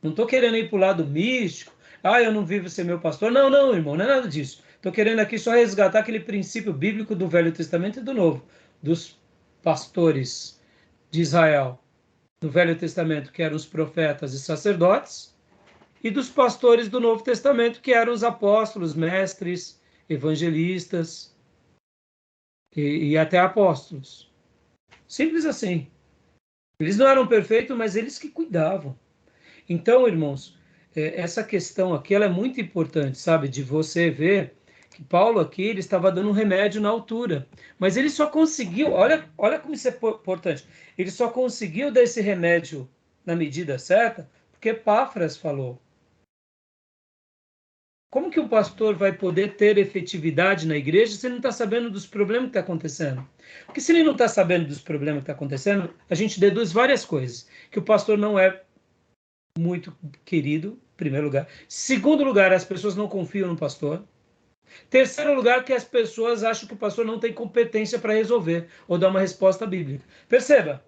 Speaker 1: Não estou querendo ir para o lado místico, eu não vivo ser meu pastor. Não, não, irmão, não é nada disso. Estou querendo aqui só resgatar aquele princípio bíblico do Velho Testamento e do Novo, dos pastores de Israel. No Velho Testamento, que eram os profetas e sacerdotes, e dos pastores do Novo Testamento, que eram os apóstolos, mestres, evangelistas e até apóstolos. Simples assim. Eles não eram perfeitos, mas eles que cuidavam. Então, irmãos, essa questão aqui ela é muito importante, sabe? De você ver que Paulo aqui ele estava dando um remédio na altura, mas ele só conseguiu, olha como isso é importante, ele só conseguiu dar esse remédio na medida certa porque Epáfras falou. Como que o pastor vai poder ter efetividade na igreja se ele não está sabendo dos problemas que estão acontecendo? Porque se ele não está sabendo dos problemas que estão acontecendo, a gente deduz várias coisas. Que o pastor não é muito querido, em primeiro lugar. Segundo lugar, as pessoas não confiam no pastor. Terceiro lugar, que as pessoas acham que o pastor não tem competência para resolver ou dar uma resposta bíblica. Perceba,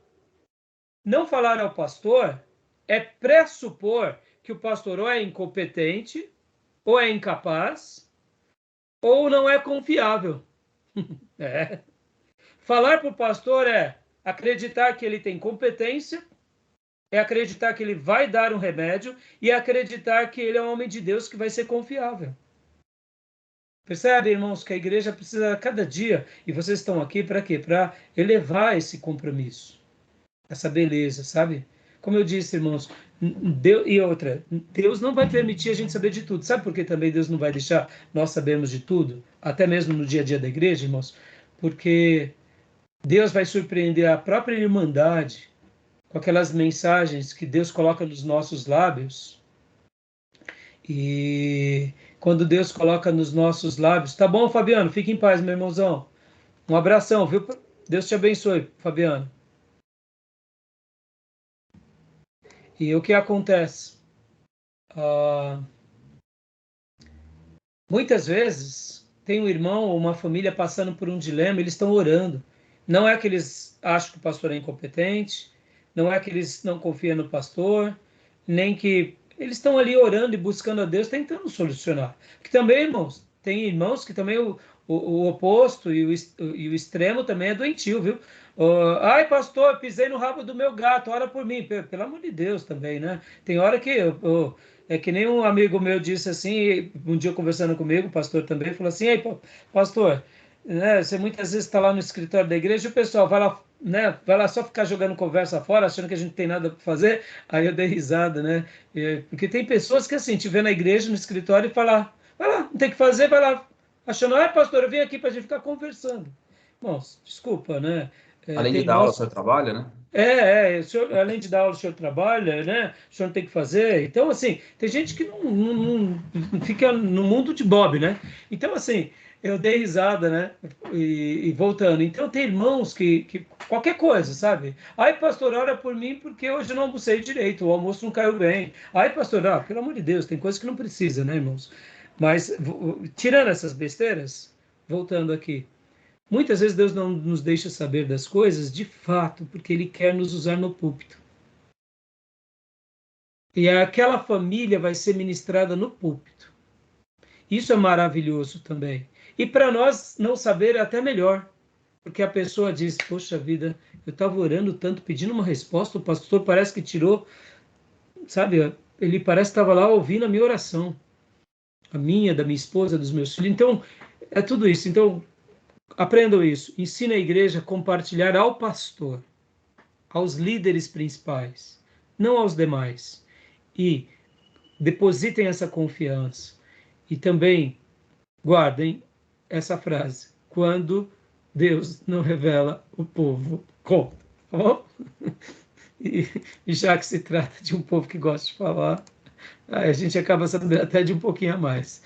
Speaker 1: não falar ao pastor é pressupor que o pastor ou é incompetente, ou é incapaz, ou não é confiável. É. Falar para o pastor é acreditar que ele tem competência, é acreditar que ele vai dar um remédio e acreditar que ele é um homem de Deus que vai ser confiável. Percebe, irmãos, que a igreja precisa a cada dia, e vocês estão aqui para quê? Para elevar esse compromisso, essa beleza, sabe? Como eu disse, irmãos, Deus, e outra, Deus não vai permitir a gente saber de tudo. Sabe por que também Deus não vai deixar nós sabermos de tudo? Até mesmo no dia a dia da igreja, irmãos? Porque Deus vai surpreender a própria Irmandade com aquelas mensagens que Deus coloca nos nossos lábios. E quando Deus coloca nos nossos lábios... Tá bom, Fabiano? Fique em paz, meu irmãozão. Um abração, viu? Deus te abençoe, Fabiano. E o que acontece? Muitas vezes tem um irmão ou uma família passando por um dilema, eles estão orando. Não é que eles acham que o pastor é incompetente, não é que eles não confiam no pastor, nem que eles estão ali orando e buscando a Deus, tentando solucionar. Porque também, irmãos, tem irmãos que também o oposto e o extremo também é doentio, viu? Ai, pastor, pisei no rabo do meu gato, ora por mim. Pelo amor de Deus também, né? Tem hora que é que nem um amigo meu disse assim, um dia conversando comigo, o pastor também, falou assim, ei, pastor, né, você muitas vezes está lá no escritório da igreja e o pessoal vai lá, né, vai lá só ficar jogando conversa fora, achando que a gente tem nada para fazer, aí eu dei risada, né? Porque tem pessoas que assim, te vê na igreja, no escritório e fala, vai lá, não tem o que fazer, vai lá, achando, pastor, eu vim aqui para a gente ficar conversando. Bom, desculpa, né?
Speaker 5: Além
Speaker 1: Tem
Speaker 5: de dar aula,
Speaker 1: irmãos...
Speaker 5: você trabalha, né?
Speaker 1: O senhor, além de dar aula, o senhor trabalha, né? O senhor não tem que fazer. Então, assim, tem gente que não fica no mundo de Bob, né? Então, assim, eu dei risada, né? E voltando. Então, tem irmãos que qualquer coisa, sabe? Ai, pastor, ora por mim porque hoje eu não almocei direito, o almoço não caiu bem. Ai, pastor, pelo amor de Deus, tem coisa que não precisa, né, irmãos? Mas, tirando essas besteiras, voltando aqui. Muitas vezes Deus não nos deixa saber das coisas de fato, porque Ele quer nos usar no púlpito. E aquela família vai ser ministrada no púlpito. Isso é maravilhoso também. E para nós não saber é até melhor, porque a pessoa diz, poxa vida, eu estava orando tanto, pedindo uma resposta, o pastor parece que tirou, sabe, ele parece que estava lá ouvindo a minha oração, a minha, da minha esposa, dos meus filhos. Então, é tudo isso. Então, aprendam isso. Ensine a igreja a compartilhar ao pastor, aos líderes principais, não aos demais. E depositem essa confiança. E também guardem essa frase. Quando Deus não revela, o povo conta. Tá bom? E já que se trata de um povo que gosta de falar, a gente acaba sabendo até de um pouquinho a mais.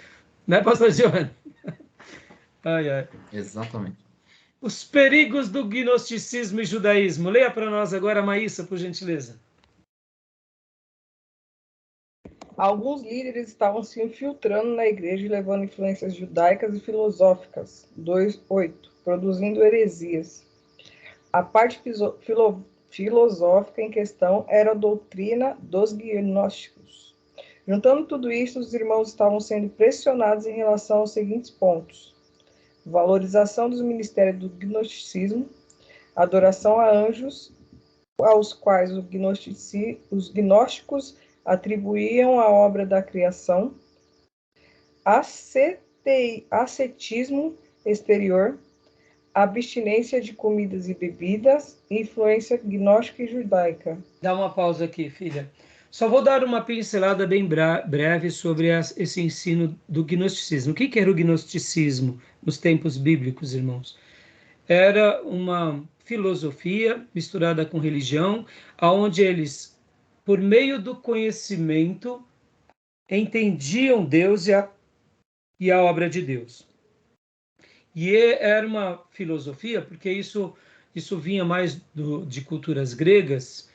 Speaker 1: Né, pastor Giovanni? Ai, ai.
Speaker 5: Exatamente.
Speaker 1: Os perigos do gnosticismo e judaísmo. Leia para nós agora, Maísa, por gentileza.
Speaker 2: Alguns líderes estavam se infiltrando na igreja e levando influências judaicas e filosóficas. 2:8, produzindo heresias. A parte filosófica em questão era a doutrina dos gnósticos. Juntando tudo isso, os irmãos estavam sendo pressionados em relação aos seguintes pontos: valorização dos ministérios do gnosticismo, adoração a anjos, aos quais os gnósticos atribuíam a obra da criação, ascetismo exterior, abstinência de comidas e bebidas, influência gnóstica e judaica.
Speaker 1: Dá uma pausa aqui, filha. Só vou dar uma pincelada bem breve sobre esse ensino do gnosticismo. O que era o gnosticismo nos tempos bíblicos, irmãos? Era uma filosofia misturada com religião, onde eles, por meio do conhecimento, entendiam Deus e a obra de Deus. E era uma filosofia, porque isso vinha mais de culturas gregas.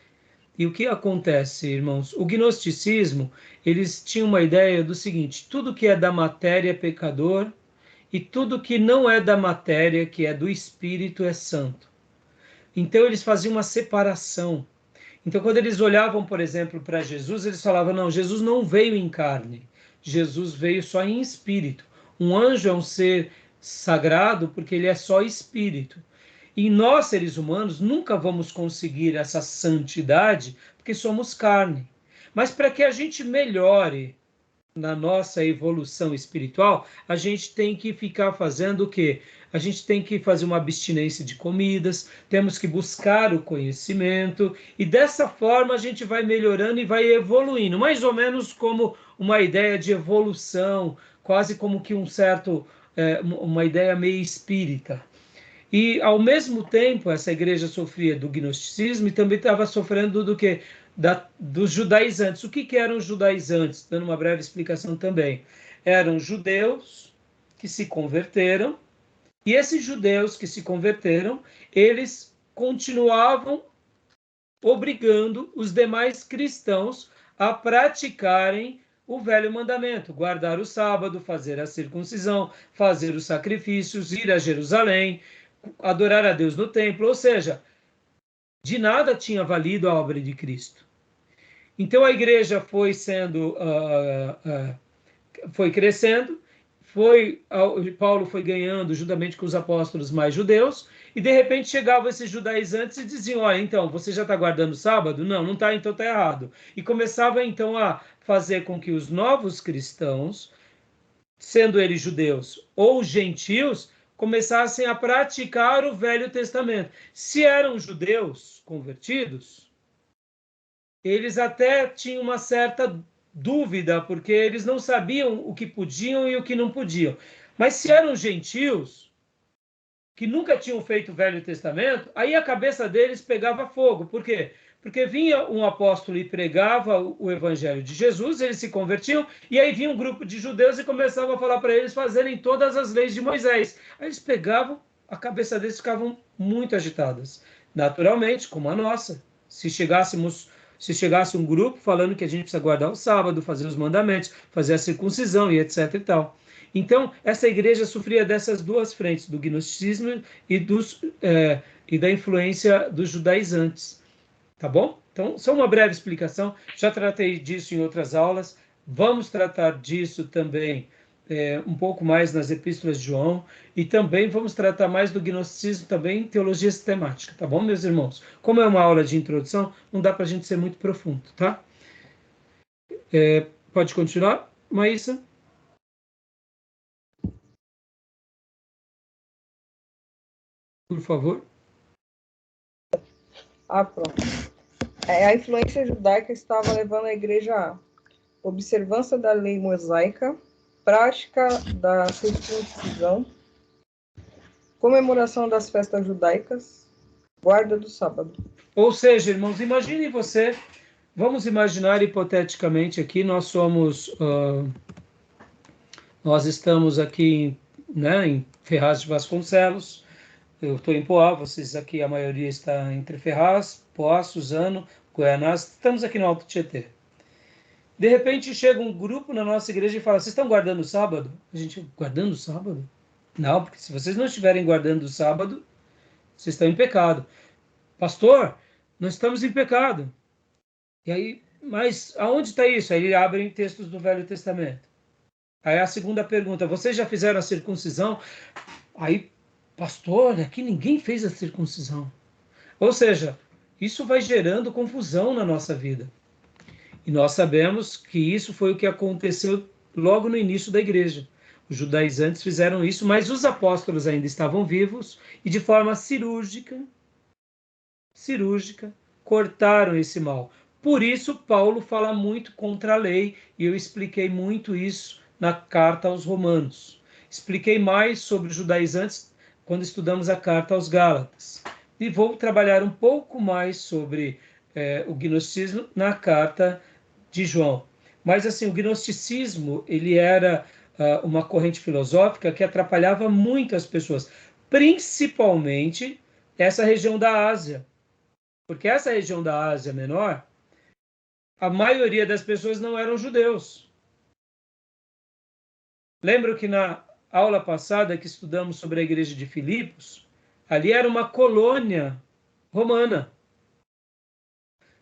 Speaker 1: E o que acontece, irmãos? O gnosticismo, eles tinham uma ideia do seguinte: tudo que é da matéria é pecador, e tudo que não é da matéria, que é do espírito, é santo. Então eles faziam uma separação. Então quando eles olhavam, por exemplo, para Jesus, eles falavam, não, Jesus não veio em carne, Jesus veio só em espírito. Um anjo é um ser sagrado porque ele é só espírito. E nós, seres humanos, nunca vamos conseguir essa santidade porque somos carne. Mas para que a gente melhore na nossa evolução espiritual, a gente tem que ficar fazendo o quê? A gente tem que fazer uma abstinência de comidas, temos que buscar o conhecimento, e dessa forma a gente vai melhorando e vai evoluindo, mais ou menos como uma ideia de evolução, quase como que uma ideia meio espírita. E, ao mesmo tempo, essa igreja sofria do gnosticismo e também estava sofrendo do quê? Dos judaizantes. O que eram os judaizantes? Dando uma breve explicação também. Eram judeus que se converteram, e esses judeus que se converteram, eles continuavam obrigando os demais cristãos a praticarem o velho mandamento, guardar o sábado, fazer a circuncisão, fazer os sacrifícios, ir a Jerusalém, adorar a Deus no templo, ou seja, de nada tinha valido a obra de Cristo. Então a igreja foi foi crescendo, Paulo foi ganhando, juntamente com os apóstolos, mais judeus, e de repente chegavam esses judaizantes e diziam, olha, então, você já está guardando o sábado? Não, não está, então está errado. E começava então a fazer com que os novos cristãos, sendo eles judeus ou gentios, começassem a praticar o Velho Testamento. Se eram judeus convertidos, eles até tinham uma certa dúvida, porque eles não sabiam o que podiam e o que não podiam. Mas se eram gentios, que nunca tinham feito o Velho Testamento, aí a cabeça deles pegava fogo. Por quê? Porque vinha um apóstolo e pregava o evangelho de Jesus, eles se convertiam, e aí vinha um grupo de judeus e começava a falar para eles fazerem todas as leis de Moisés. Aí eles pegavam, a cabeça deles ficavam muito agitadas. Naturalmente, como a nossa. Se chegasse um grupo falando que a gente precisa guardar o sábado, fazer os mandamentos, fazer a circuncisão e etc e tal. Então, essa igreja sofria dessas duas frentes, do gnosticismo e da influência dos judaizantes. Tá bom? Então, só uma breve explicação. Já tratei disso em outras aulas. Vamos tratar disso também um pouco mais nas epístolas de João. E também vamos tratar mais do gnosticismo também em teologia sistemática. Tá bom, meus irmãos? Como é uma aula de introdução, não dá para a gente ser muito profundo, tá? Pode continuar, Maísa? Por favor.
Speaker 2: Pronto. A influência judaica estava levando a igreja à observância da lei mosaica, prática da circuncisão, comemoração das festas judaicas, guarda do sábado.
Speaker 1: Ou seja, irmãos, imagine você, vamos imaginar hipoteticamente aqui, nós estamos aqui, né, em Ferraz de Vasconcelos, eu estou em Poá, vocês aqui, a maioria está entre Ferraz, Poá, Suzano, Goianás, estamos aqui no Alto Tietê. De repente chega um grupo na nossa igreja e fala, vocês estão guardando o sábado? A gente, guardando o sábado? Não, porque se vocês não estiverem guardando o sábado, vocês estão em pecado. Pastor, nós estamos em pecado. E aí, mas aonde está isso? Aí ele abre em textos do Velho Testamento. Aí a segunda pergunta, vocês já fizeram a circuncisão? Aí, pastor, aqui ninguém fez a circuncisão. Ou seja, isso vai gerando confusão na nossa vida. E nós sabemos que isso foi o que aconteceu logo no início da igreja. Os judaizantes fizeram isso, mas os apóstolos ainda estavam vivos e de forma cirúrgica, cortaram esse mal. Por isso, Paulo fala muito contra a lei, e eu expliquei muito isso na carta aos Romanos. Expliquei mais sobre os judaizantes quando estudamos a carta aos Gálatas. E vou trabalhar um pouco mais sobre o gnosticismo na carta de João. Mas, assim, o gnosticismo, ele era uma corrente filosófica que atrapalhava muito as pessoas, principalmente essa região da Ásia. Porque essa região da Ásia Menor, a maioria das pessoas não eram judeus. Lembro que aula passada que estudamos sobre a igreja de Filipos, ali era uma colônia romana.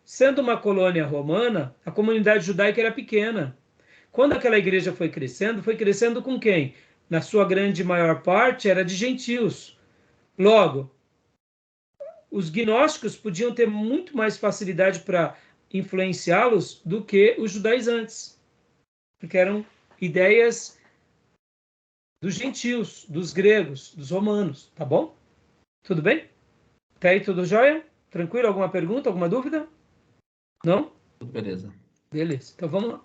Speaker 1: Sendo uma colônia romana, a comunidade judaica era pequena. Quando aquela igreja foi crescendo com quem? Na sua grande maior parte era de gentios. Logo, os gnósticos podiam ter muito mais facilidade para influenciá-los do que os judaizantes, porque eram ideias dos gentios, dos gregos, dos romanos, tá bom? Tudo bem? Até aí tudo jóia? Tranquilo? Alguma pergunta, alguma dúvida? Não?
Speaker 5: Tudo beleza.
Speaker 1: Beleza, então vamos lá.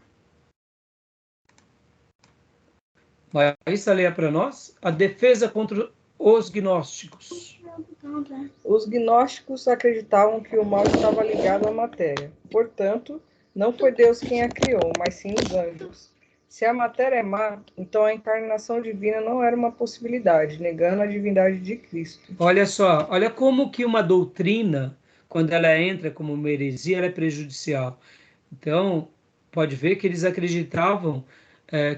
Speaker 1: Maísa, leia para nós a defesa contra os gnósticos.
Speaker 2: Os gnósticos acreditavam que o mal estava ligado à matéria. Portanto, não foi Deus quem a criou, mas sim os anjos. Se a matéria é má, então a encarnação divina não era uma possibilidade, negando a divindade de Cristo.
Speaker 1: Olha só, olha como que uma doutrina, quando ela entra como uma heresia, ela é prejudicial. Então, pode ver que eles acreditavam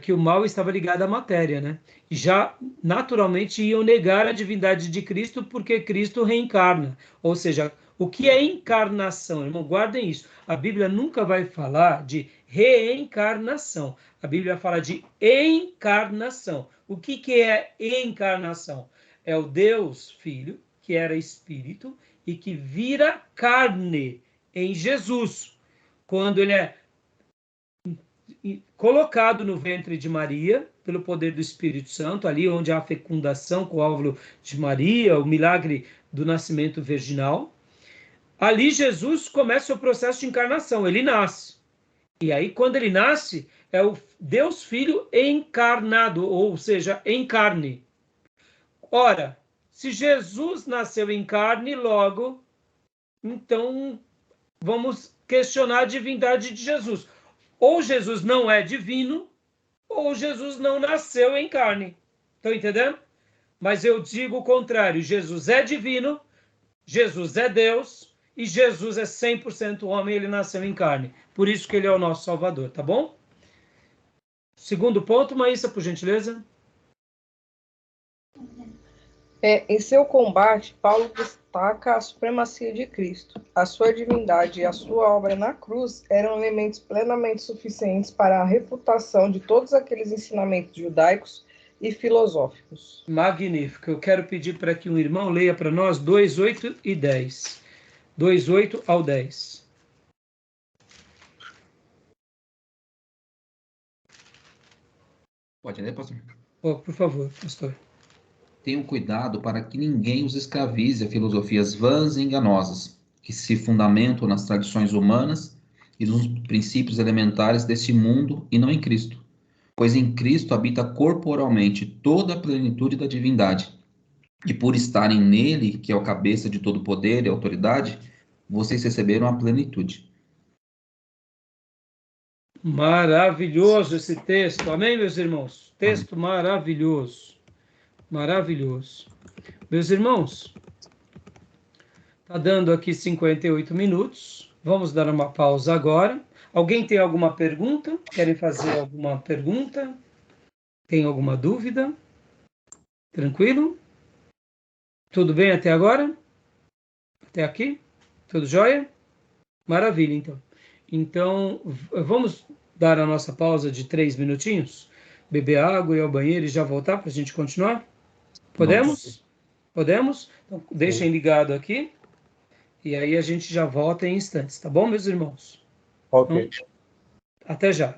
Speaker 1: que o mal estava ligado à matéria, né? E já naturalmente iam negar a divindade de Cristo porque Cristo reencarna. Ou seja, o que é encarnação? Irmão, guardem isso. A Bíblia nunca vai falar de reencarnação. A Bíblia fala de encarnação. O que é encarnação? É o Deus Filho, que era espírito e que vira carne em Jesus. Quando ele é colocado no ventre de Maria, pelo poder do Espírito Santo, ali onde há a fecundação com o óvulo de Maria, o milagre do nascimento virginal, ali Jesus começa o processo de encarnação, ele nasce. E aí, quando ele nasce, é o Deus Filho encarnado, ou seja, em carne. Ora, se Jesus nasceu em carne, logo, então vamos questionar a divindade de Jesus. Ou Jesus não é divino, ou Jesus não nasceu em carne. Estão entendendo? Mas eu digo o contrário. Jesus é divino, Jesus é Deus, e Jesus é 100% homem, ele nasceu em carne. Por isso que ele é o nosso Salvador, tá bom? Segundo ponto, Maísa, por gentileza.
Speaker 2: Em seu combate, Paulo destaca a supremacia de Cristo. A sua divindade e a sua obra na cruz eram elementos plenamente suficientes para a refutação de todos aqueles ensinamentos judaicos e filosóficos.
Speaker 1: Magnífico. Eu quero pedir para que um irmão leia para nós 2:8 e 10. 2:8 ao 10.
Speaker 5: Pode ler, pastor?
Speaker 1: Oh, por favor, pastor.
Speaker 5: Tenham cuidado para que ninguém os escravize a filosofias vãs e enganosas, que se fundamentam nas tradições humanas e nos princípios elementares deste mundo e não em Cristo. Pois em Cristo habita corporalmente toda a plenitude da divindade. E por estarem nele, que é o cabeça de todo poder e autoridade, vocês receberam a plenitude.
Speaker 1: Maravilhoso esse texto. Amém, meus irmãos? Texto maravilhoso. Maravilhoso. Meus irmãos, está dando aqui 58 minutos. Vamos dar uma pausa agora. Alguém tem alguma pergunta? Querem fazer alguma pergunta? Tem alguma dúvida? Tranquilo? Tudo bem até agora? Até aqui? Tudo jóia? Maravilha, então. Então, vamos dar a nossa pausa de 3 minutinhos? Beber água, ir ao banheiro e já voltar para a gente continuar? Podemos? Podemos? Então, deixem ligado aqui. E aí a gente já volta em instantes, tá bom, meus irmãos?
Speaker 4: Ok.
Speaker 1: Então, até já.